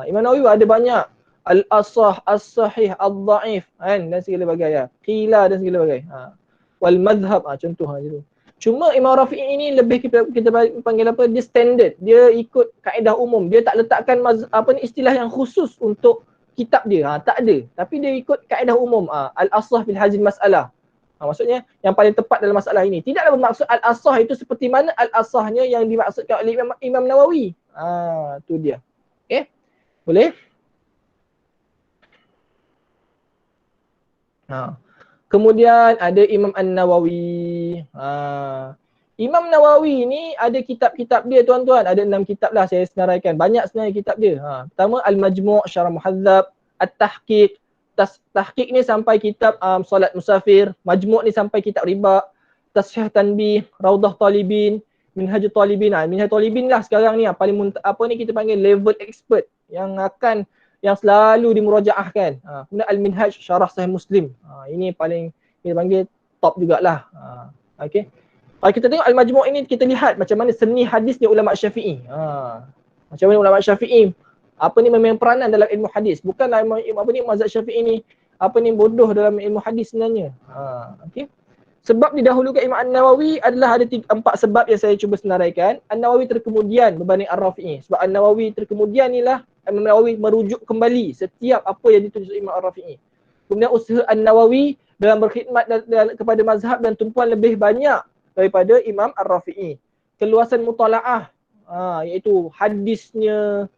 Speaker 1: Imam Nawawi ada banyak. Al-Asah, As-Sahih, Al-Dha'if, dan segala bagai. Qila dan segala bagai. Wal Madhab, contoh je tu. Cuma Imam Rafi'i ini lebih kita panggil dia standard. Dia ikut kaedah umum. Dia tak letakkan istilah yang khusus untuk kitab dia. Tak ada. Tapi dia ikut kaedah umum. Al-Asah fil Hazil Mas'alah. Maksudnya yang paling tepat dalam masalah ini. Tidaklah bermaksud Al-Asah itu seperti mana Al-Asahnya yang dimaksudkan oleh Imam Nawawi. Tu dia. Okay? Boleh? Kemudian ada Imam An-Nawawi. Imam Nawawi ni ada kitab-kitab dia tuan-tuan. Ada 6 kitab lah saya senaraikan. Banyak sebenarnya kitab dia. Pertama Al-Majmu' Syarah Muhadzab, At-Tahqiq. Tahqiq ni sampai kitab Salat Musafir. Majmu' ni sampai kitab Riba, Tashih Tanbih, Raudah Talibin, Minhaj Talibin. Minhaj Talibin lah sekarang ni paling kita panggil level expert yang selalu dimurajaahkan. Kemudian Al-Minhaj Syarah Sahih Muslim. Ini paling kita panggil top jugalah. Okey. Kalau kita tengok Al-Majmu' ini, kita lihat macam mana seni hadisnya ulama Syafi'i. Macam mana ulama Syafi'i memang peranan dalam ilmu hadis. Bukanlah mazhab Syafi'i ni bodoh dalam ilmu hadis sebenarnya. Okey. Sebab didahulukan Imam An-Nawawi adalah ada 4 sebab yang saya cuba senaraikan. An-Nawawi terkemudian berbanding Ar-Rafi'i. Sebab An-Nawawi terkemudian inilah Imam Nawawi merujuk kembali setiap apa yang ditulis Imam Ar-Rafi'i. Kemudian usaha An-Nawawi dalam berkhidmat kepada mazhab dan tumpuan lebih banyak daripada Imam Ar-Rafi'i. Keluasan mutala'ah, iaitu hadisnya,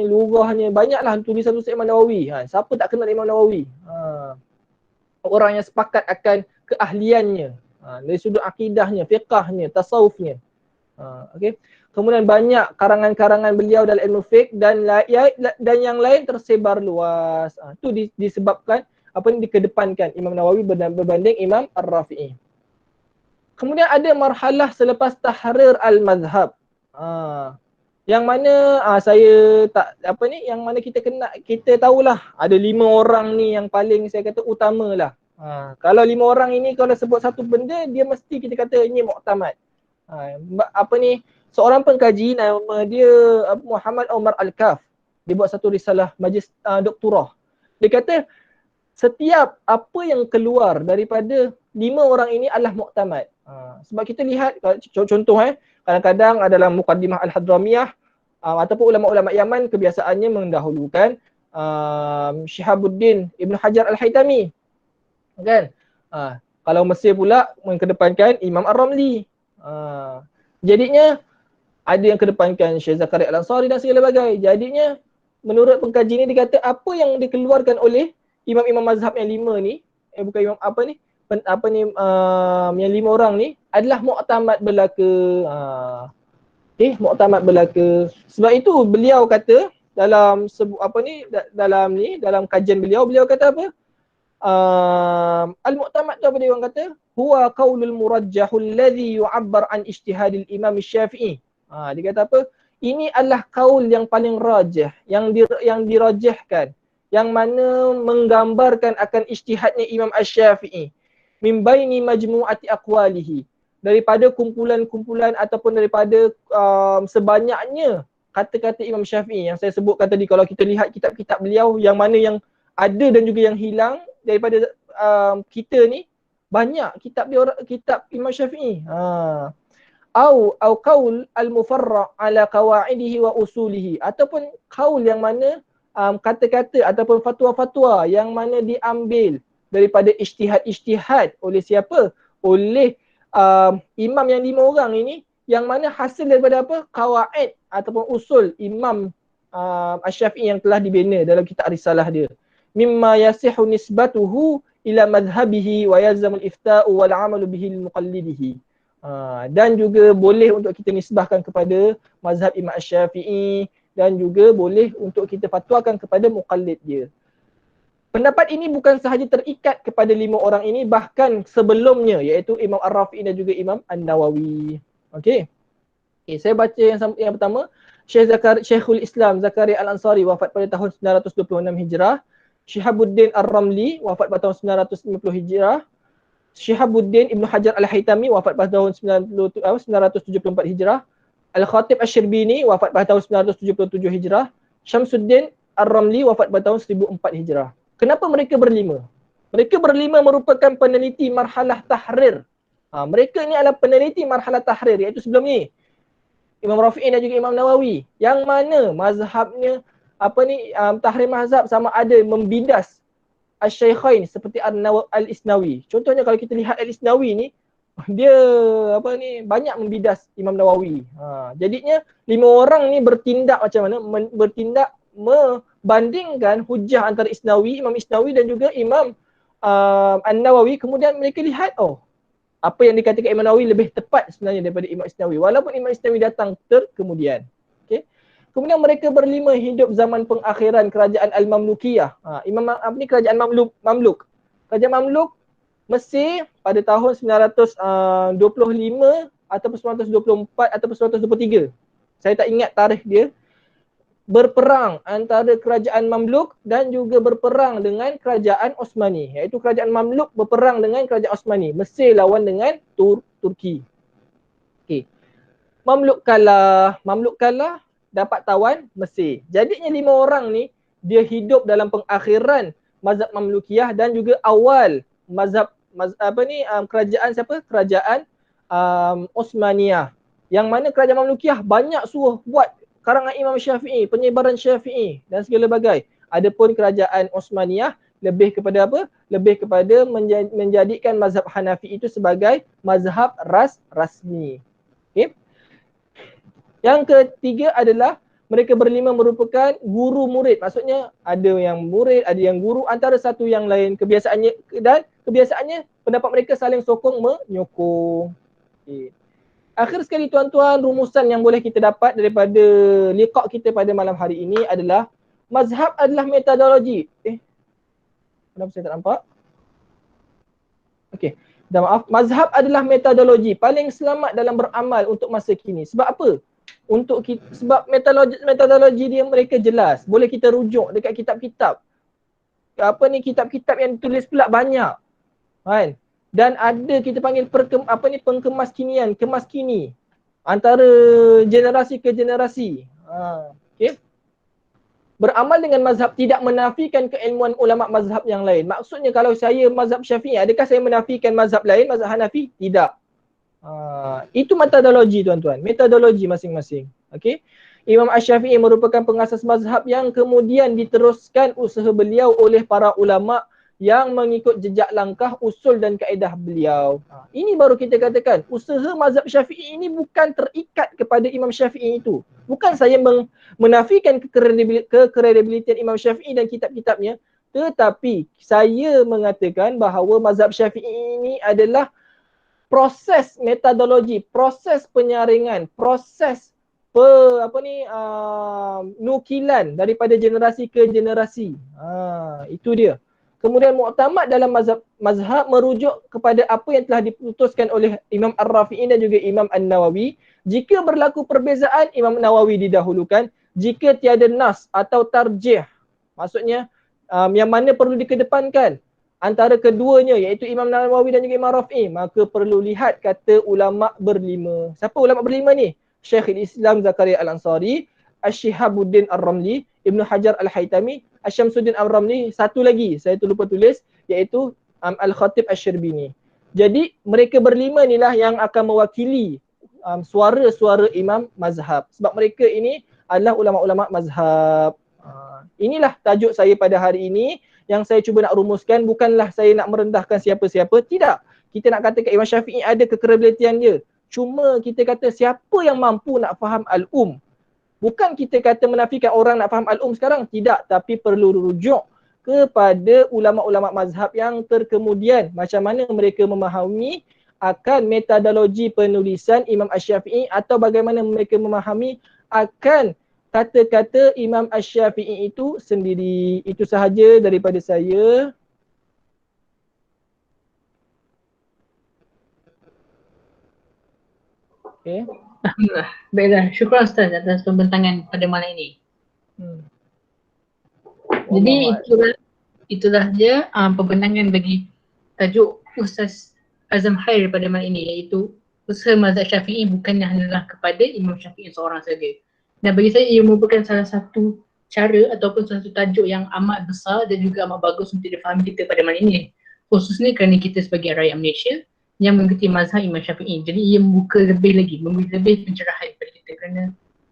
Speaker 1: lugahnya, banyaklah tulisan-tulisan Imam Nawawi. Siapa tak kenal Imam Nawawi? Orang yang sepakat akan keahliannya, dari sudut akidahnya, fiqahnya, tasawufnya. Okay. Kemudian banyak karangan-karangan beliau dalam ilmu fiqh dan yang lain tersebar luas. Itu disebabkan dikedepankan Imam Nawawi berbanding Imam Ar-Rafi'i. Kemudian ada marhalah selepas tahrir al-mazhab. Yang mana saya tak yang mana kita tahulah ada 5 orang ni yang paling saya kata utamalah. Kalau 5 orang ini kalau sebut satu benda, dia mesti kita kata ini muktamad. Seorang pengkaji nama dia Muhammad Omar Al-Kaf. Dia buat satu risalah majlis doktorah. Dia kata setiap apa yang keluar daripada 5 orang ini adalah muktamad. Sebab kita lihat contoh kadang-kadang adalah Muqaddimah Al-Hadramiyah ataupun ulama-ulama Yaman kebiasaannya mendahulukan Syihabuddin Ibn Hajar Al-Haytami. Kan? Kalau Mesir pula mengedepankan Imam Ar-Ramli. Jadinya ada yang kedepankan Syekh Zakaria Al-Ansari dan segala bagai. Jadinya menurut pengkaji ni dia kata apa yang dikeluarkan oleh imam-imam mazhab yang 5 ni, bukan imam yang 5 orang ni adalah muktamad belaka. Muktamad belaka. Sebab itu beliau kata dalam dalam kajian beliau kata apa? Al-mu'tamad tu apa dia orang kata? Huwa qaulul murajjahul ladzi yu'abbar an ijtihadil Imam Syafi'i. Dia kata apa? Ini adalah kaul yang paling rajih, yang dirajihkan, yang mana menggambarkan akan ijtihadnya Imam Asy-Syafi'i. Min baini majmu'ati aqwalihi. Daripada kumpulan-kumpulan ataupun daripada sebanyaknya kata-kata Imam Syafi'i yang saya sebutkan tadi. Kalau kita lihat kitab-kitab beliau yang mana yang ada dan juga yang hilang daripada kita ni, banyak kitab Imam Syafi'i. Au qaul al-mufarra' ala qawaidihi wa usulihi, ataupun qaul yang mana kata-kata ataupun fatwa-fatwa yang mana diambil daripada ijtihad oleh siapa? Oleh imam yang 5 orang ini, yang mana hasil daripada apa? Qawaid ataupun usul Imam Asy-Syafi'i yang telah dibina dalam kitab risalah dia. Mimma yasihu nisbatuhu ila madhhabihi wa yalzamu al-ifta'u wal 'amalu bihi al-muqallidihi. Dan juga boleh untuk kita nisbahkan kepada mazhab Imam Asy-Syafi'i dan juga boleh untuk kita fatwakan kepada muqallid dia. Pendapat ini bukan sahaja terikat kepada 5 orang ini, bahkan sebelumnya iaitu Imam Ar-Rafi'i dan juga Imam An-Nawawi. Okey, saya baca yang pertama. Syekhul Islam Zakaria Al-Ansari wafat pada tahun 926 Hijrah. Syihabuddin Ar-Ramli wafat pada tahun 950 Hijrah. Syihabuddin Ibn Hajar Al-Haytami wafat pada tahun 974 Hijrah. Al-Khatib Asy-Syirbini wafat pada tahun 977 Hijrah. Syamsuddin Ar-Ramli wafat pada tahun 1004 Hijrah. Kenapa mereka berlima? Mereka berlima merupakan peneliti marhalah tahrir. Mereka ni adalah peneliti marhalah tahrir, iaitu sebelum ni Imam Rafi'i dan juga Imam Nawawi, yang mana mazhabnya tahrir mazhab sama ada membidas Asy-Syaikhain seperti Al-Isnawi. Contohnya kalau kita lihat Al-Isnawi ni, dia banyak membidas Imam Nawawi. Jadinya 5 orang ni bertindak macam mana? Bertindak membandingkan hujah antara Imam Isnawi dan juga Imam An-Nawawi. Kemudian mereka lihat, apa yang dikatakan Imam Nawawi lebih tepat sebenarnya daripada Imam Isnawi, walaupun Imam Isnawi datang kemudian. Okay. Kemudian mereka berlima hidup zaman pengakhiran kerajaan Al-Mamlukiyah. Kerajaan Mamluk. Kerajaan Mamluk Mesir pada tahun 925 ataupun 924 ataupun 923. Saya tak ingat tarikh dia. Berperang antara kerajaan Mamluk dan juga berperang dengan kerajaan Osmani, iaitu kerajaan Mamluk berperang dengan kerajaan Osmani. Mesir lawan dengan Turki. Okey. Mamluk kalah, dapat tawan Mesir. Jadinya 5 orang ni dia hidup dalam pengakhiran mazhab Mamlukiyah dan juga awal mazhab kerajaan siapa? Kerajaan Osmaniyah. Yang mana kerajaan Mamlukiyah banyak suruh buat karangan Imam Syafi'i, penyebaran Syafi'i dan segala bagai. Adapun kerajaan Osmaniyah lebih kepada apa? Lebih kepada menjadikan mazhab Hanafi itu sebagai mazhab rasmi. Okay. Yang ketiga adalah mereka berlima merupakan guru murid. Maksudnya ada yang murid, ada yang guru, antara satu yang lain. Kebiasaannya pendapat mereka saling sokong menyokong. Okay. Akhir sekali tuan-tuan, rumusan yang boleh kita dapat daripada liqa' kita pada malam hari ini adalah mazhab adalah metodologi. Kenapa saya tak nampak? Okey, dah maaf. Mazhab adalah metodologi paling selamat dalam beramal untuk masa kini. Sebab apa? Sebab metodologi dia mereka jelas. Boleh kita rujuk dekat kitab-kitab. Kitab-kitab yang ditulis pula banyak. Kan? Dan ada kita panggil pengkemaskinian, kemaskini antara generasi ke generasi. Okay. Beramal dengan mazhab tidak menafikan keilmuan ulama mazhab yang lain. Maksudnya kalau saya mazhab Syafi'i, adakah saya menafikan mazhab lain, mazhab Hanafi? Tidak. Itu metodologi tuan-tuan, metodologi masing-masing. Okay. Imam Asy-Syafi'i merupakan pengasas mazhab yang kemudian diteruskan usaha beliau oleh para ulama yang mengikut jejak langkah, usul dan kaedah beliau. Ini baru kita katakan, usaha mazhab Syafi'i ini bukan terikat kepada Imam Syafi'i itu. Bukan saya menafikan kekredibilitian Imam Syafi'i dan kitab-kitabnya, Tetapi saya mengatakan bahawa mazhab Syafi'i ini adalah proses metodologi, proses penyaringan, proses nukilan daripada generasi ke generasi. Itu dia. Kemudian muktamad dalam mazhab merujuk kepada apa yang telah diputuskan oleh Imam Ar-Rafi'i dan juga Imam An-Nawawi. Jika berlaku perbezaan, Imam Nawawi didahulukan. Jika tiada nas atau tarjih, maksudnya yang mana perlu dikedepankan antara keduanya, iaitu Imam Nawawi dan juga Imam Rafi'i, maka perlu lihat kata ulama berlima. Siapa ulama berlima ni? Syekhul Islam Zakaria Al-Ansari, Asy-Syihabuddin Ar-Ramli, Ibnu Hajar Al-Haytami, Asy-Syamsuddin Ar-Ramli, satu lagi saya tu lupa tulis, iaitu Al-Khatib Asy-Syarbini. Jadi mereka berlima inilah yang akan mewakili suara-suara imam mazhab. Sebab mereka ini adalah ulama-ulama mazhab. Inilah tajuk saya pada hari ini yang saya cuba nak rumuskan. Bukanlah saya nak merendahkan siapa-siapa, tidak. Kita nak katakan Imam Syafi'i ada kekredibilitian dia. Cuma kita kata siapa yang mampu nak faham al-um. Bukan kita kata menafikan orang nak faham al-um sekarang, tidak. Tapi perlu rujuk kepada ulama-ulama mazhab yang terkemudian. Macam mana mereka memahami akan metodologi penulisan Imam Asy-Syafi'i atau bagaimana mereka memahami akan kata-kata Imam Asy-Syafi'i itu sendiri. Itu sahaja daripada saya. Okay.
Speaker 2: Alhamdulillah. Baiklah, syukur Ustaz atas pembentangan pada malam ini. Jadi itulah dia pembentangan bagi tajuk Ustaz Azam Khair pada malam ini, iaitu usaha mazhab Syafi'i bukannya hanyalah kepada Imam Syafi'i seorang saja. Dan bagi saya ia merupakan salah satu cara ataupun salah satu tajuk yang amat besar dan juga amat bagus untuk difahami kita pada malam ini. Khususnya kerana kita sebagai rakyat Malaysia yang mengikuti mazhab Imam Syafi'i. Jadi ia membuka lebih lagi, memberi lebih pencerahan kepada kita kerana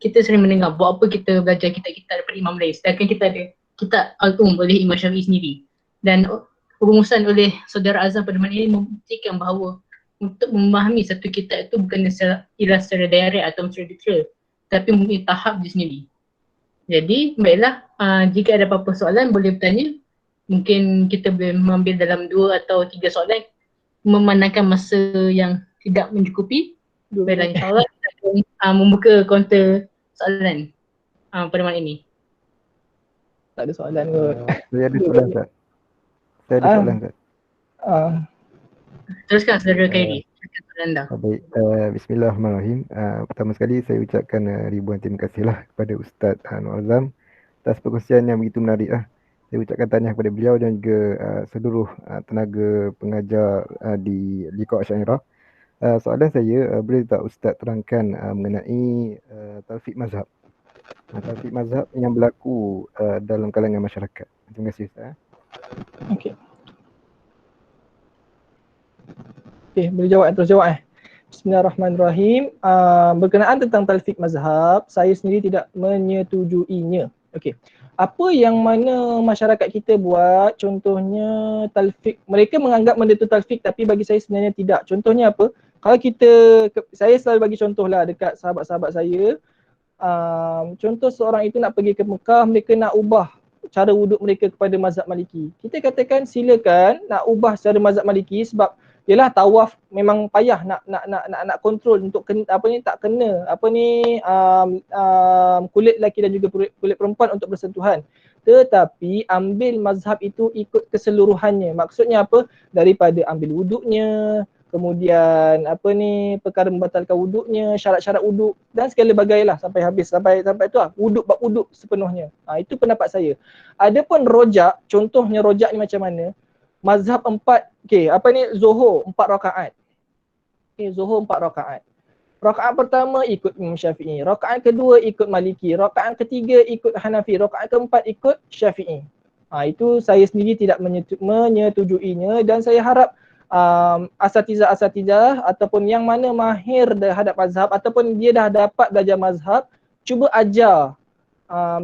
Speaker 2: kita sering mendengar buat apa kita belajar kitab-kitab daripada Imam lain. Sedangkan kita ada kitab Al-Um oleh Imam Syafi'i sendiri. Dan rumusan oleh Saudara Azam pada malam ini membuktikan bahawa untuk memahami satu kitab itu bukan secara direct atau secara detail, tapi mempunyai tahap dia sendiri. Jadi baiklah, jika ada apa-apa soalan boleh bertanya. Mungkin kita boleh mengambil dalam 2 atau 3 soalan memandangkan masa yang tidak mencukupi. Baiklah, insyaAllah kita akan membuka kaunter soalan pada malam ini.
Speaker 1: Tak ada soalan kot.
Speaker 3: Saya ada soalan Ustaz. Saya ada soalan Ustaz.
Speaker 2: Teruskan Saudara Khairi.
Speaker 3: Baik, bismillahirrahmanirrahim. Pertama sekali saya ucapkan ribuan terima kasihlah kepada Ustaz Nur Azam atas perkongsian yang begitu menarik lah. Saya ucapkan tahniah kepada beliau dan juga seluruh tenaga pengajar di Liqa Asy'ariyah. Soalan saya, boleh tak Ustaz terangkan mengenai talfiq mazhab? Talfiq mazhab yang berlaku dalam kalangan masyarakat. Terima kasih Ustaz.
Speaker 1: Okey. Boleh jawab, terus jawab Bismillahirrahmanirrahim. Berkenaan tentang talfiq mazhab, saya sendiri tidak menyetujuinya. Okey. Apa yang mana masyarakat kita buat, contohnya talfiq, mereka menganggap benda tu talfiq tapi bagi saya sebenarnya tidak. Contohnya apa? Kalau saya selalu bagi contohlah dekat sahabat-sahabat saya. Contoh seorang itu nak pergi ke Mekah, mereka nak ubah cara wuduk mereka kepada mazhab Maliki. Kita katakan silakan nak ubah cara mazhab Maliki sebab yalah tawaf memang payah nak kontrol untuk tak kena kulit lelaki dan juga kulit perempuan untuk bersentuhan. Tetapi ambil mazhab itu ikut keseluruhannya. Maksudnya apa? Daripada ambil wuduknya, kemudian perkara membatalkan wuduknya, syarat-syarat wuduk dan segala bagailah sampai habis, sampai tu wuduk bab wuduk sepenuhnya. Itu pendapat saya. Adapun rojak, contohnya rojak ni macam mana? Mazhab 4, Zuhur 4 rakaat. Zuhur 4 rakaat. Rakaat pertama ikut Imam Syafi'i, rakaat kedua ikut Maliki, rakaat ketiga ikut Hanafi, rakaat keempat ikut Syafi'i. Itu saya sendiri tidak menyetujuinya dan saya harap asatizah ataupun yang mana mahir terhadap mazhab ataupun dia dah dapat belajar mazhab, cuba ajar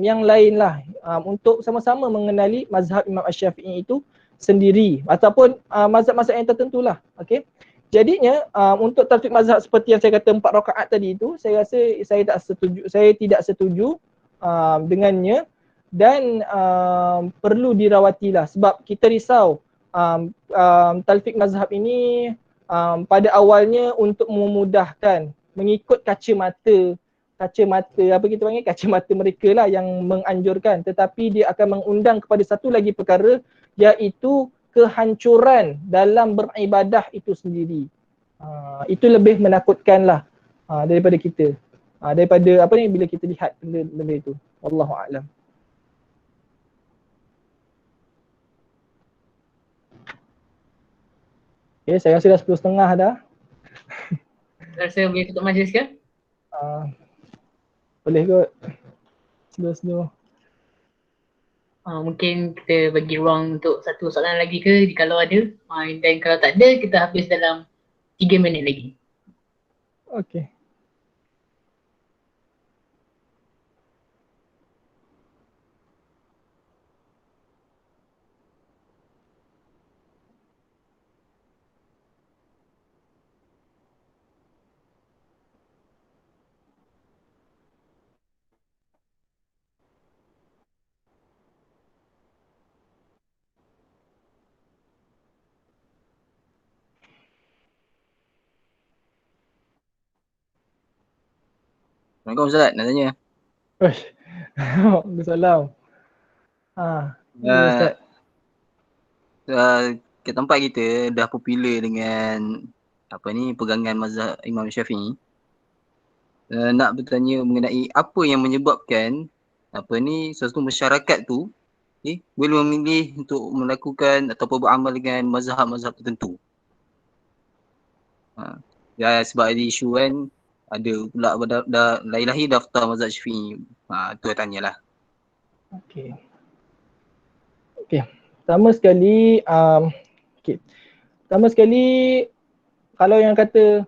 Speaker 1: yang lain lah untuk sama-sama mengenali mazhab Imam Asy-Syafi'i itu sendiri ataupun mazhab-mazhab yang tertentu lah. Okey. Jadinya untuk talfiq mazhab seperti yang saya kata 4 rakaat tadi itu, saya rasa saya tidak setuju dengannya dan perlu dirawatilah sebab kita risau talfik mazhab ini pada awalnya untuk memudahkan mengikut kacamata apa kita panggil kacamata mereka lah yang menganjurkan, tetapi dia akan mengundang kepada satu lagi perkara, iaitu kehancuran dalam beribadah itu sendiri. Itu lebih menakutkan lah daripada kita, daripada apa ni bila kita lihat benda itu. Wallahu a'lam. Okay, saya rasa dah 10.30 dah.
Speaker 2: Rasa boleh tutup majlis ke?
Speaker 1: Boleh kot. Slow.
Speaker 2: Mungkin kita bagi ruang untuk satu soalan lagi ke kalau ada. Dan kalau tak ada, kita habis dalam 3 minit lagi.
Speaker 1: Okay.
Speaker 4: Assalamualaikum Ustaz, nak tanya.
Speaker 1: Waalaikumsalam. Ustaz.
Speaker 4: Ke tempat kita dah popular dengan pegangan mazhab Imam Syafi'i. Nak bertanya mengenai apa yang menyebabkan suatu masyarakat tu boleh memilih untuk melakukan ataupun beramal dengan mazhab-mazhab tertentu. Sebab ada isu kan, ada pula lahir daftar mazhab Syafi'i. Tu saya tanyalah.
Speaker 1: Okey. Pertama sekali kalau yang kata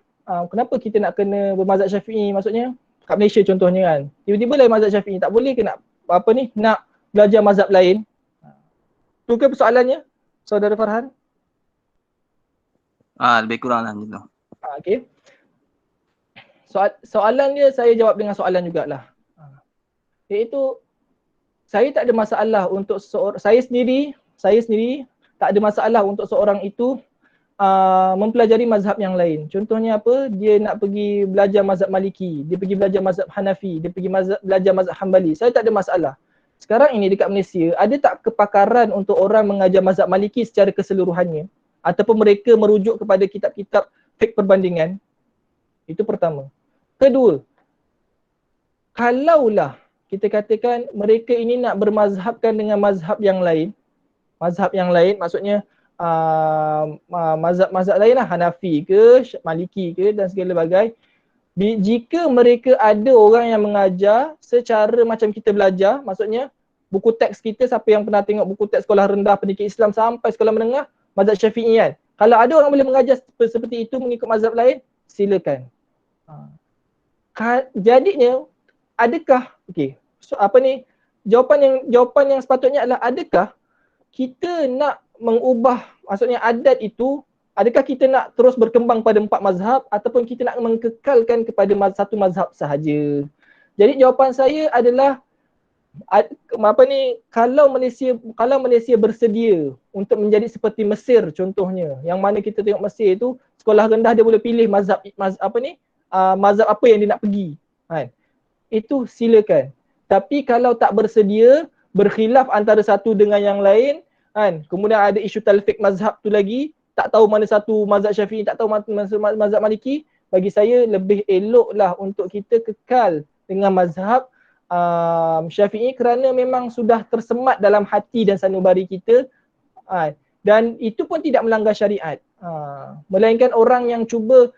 Speaker 1: kenapa kita nak kena bermazhab Syafi'i, maksudnya kat Malaysia contohnya kan, tiba-tiba lah mazhab Syafi'i, tak boleh ke nak nak belajar mazhab lain? Tu ke persoalannya, Saudara Farhan?
Speaker 4: Lebih kurang lah gitu.
Speaker 1: Okey. Soalan dia saya jawab dengan soalan jugalah. Iaitu saya tak ada masalah untuk saya sendiri tak ada masalah untuk seorang itu mempelajari mazhab yang lain. Contohnya apa? Dia nak pergi belajar mazhab Maliki, dia pergi belajar mazhab Hanafi, dia pergi belajar mazhab Hambali. Saya tak ada masalah. Sekarang ini dekat Malaysia, ada tak kepakaran untuk orang mengajar mazhab Maliki secara keseluruhannya? Ataupun mereka merujuk kepada kitab-kitab fiqh perbandingan? Itu pertama. Kedua, kalaulah kita katakan mereka ini nak bermazhabkan dengan mazhab yang lain maksudnya mazhab lain lah, Hanafi ke, Maliki ke dan segala bagai. Jika mereka ada orang yang mengajar secara macam kita belajar, maksudnya buku teks kita, siapa yang pernah tengok buku teks sekolah rendah pendidikan Islam sampai sekolah menengah, mazhab Syafi'i kan. Kalau ada orang boleh mengajar seperti itu mengikut mazhab lain, silakan. Jadinya adakah jawapan yang sepatutnya adalah, adakah kita nak mengubah, maksudnya adat itu, adakah kita nak terus berkembang pada 4 mazhab ataupun kita nak mengekalkan kepada satu mazhab sahaja? Jadi jawapan saya adalah kalau Malaysia bersedia untuk menjadi seperti Mesir contohnya, yang mana kita tengok Mesir itu sekolah rendah dia boleh pilih mazhab apa yang dia nak pergi kan. Itu silakan. Tapi kalau tak bersedia, berkhilaf antara satu dengan yang lain kan, kemudian ada isu talfik mazhab tu lagi, tak tahu mana satu mazhab Syafi'i, tak tahu mazhab Maliki, bagi saya lebih eloklah untuk kita kekal dengan mazhab Syafi'i kerana memang sudah tersemat dalam hati dan sanubari kita, dan itu pun tidak melanggar syariat, melainkan orang yang cuba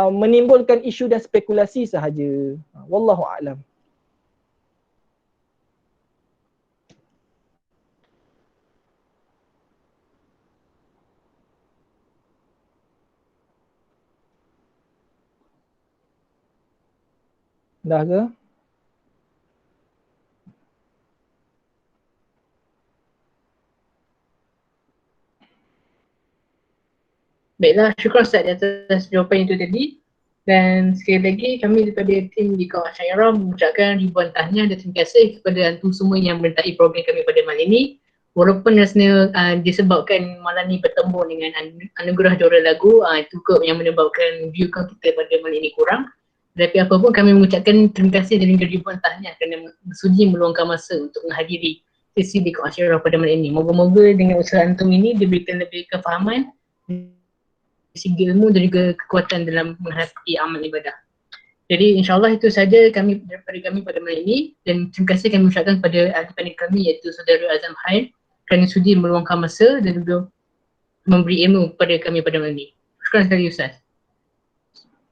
Speaker 1: menimbulkan isu dan spekulasi sahaja. Wallahu a'lam. Dah ke?
Speaker 2: Baiklah, syukur Ustaz di atas jawapan itu tadi. Dan sekali lagi kami daripada tim Liqa Asyairah mengucapkan ribuan tahniah dan terima kasih kepada antum semua yang menyertai program kami pada malam ini. Walaupun rasanya disebabkan malam ni bertemu dengan anugerah juara lagu, itu ke yang menyebabkan view count kita pada malam ini kurang. Tapi apapun kami mengucapkan terima kasih dan ribuan tahniah kerana bersudi meluangkan masa untuk menghadiri sesi Liqa Asyairah pada malam ini. Moga-moga dengan usaha antum ini diberikan lebih kefahaman, segi ilmu dan juga kekuatan dalam menghadapi amal ibadah. Jadi insyaAllah itu saja kami daripada kami pada malam ini, dan terima kasih kami ucapkan kepada ahli panel kami iaitu Saudara Azam Khair kerana sudi meluangkan masa dan juga memberi ilmu kepada kami pada malam ini. Terima sekali Ustaz.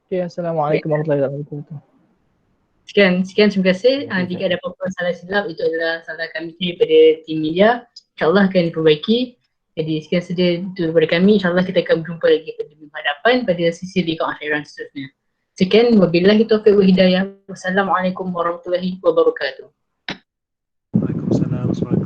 Speaker 1: Okay, Assalamualaikum warahmatullahi wabarakatuh.
Speaker 2: Sekian terima kasih. Jika ada apa-apa salah silap, itu adalah salah kami daripada tim media. InsyaAllah akan diperbaiki. Jadi sekian saja itu daripada kami. InsyaAllah kita akan berjumpa lagi pada minggu hadapan pada sisi Liqa Asyairah seterusnya. Sekian, wabillahi taufiq wa hidayah. Wassalamualaikum warahmatullahi wabarakatuh.
Speaker 5: Waalaikumsalam.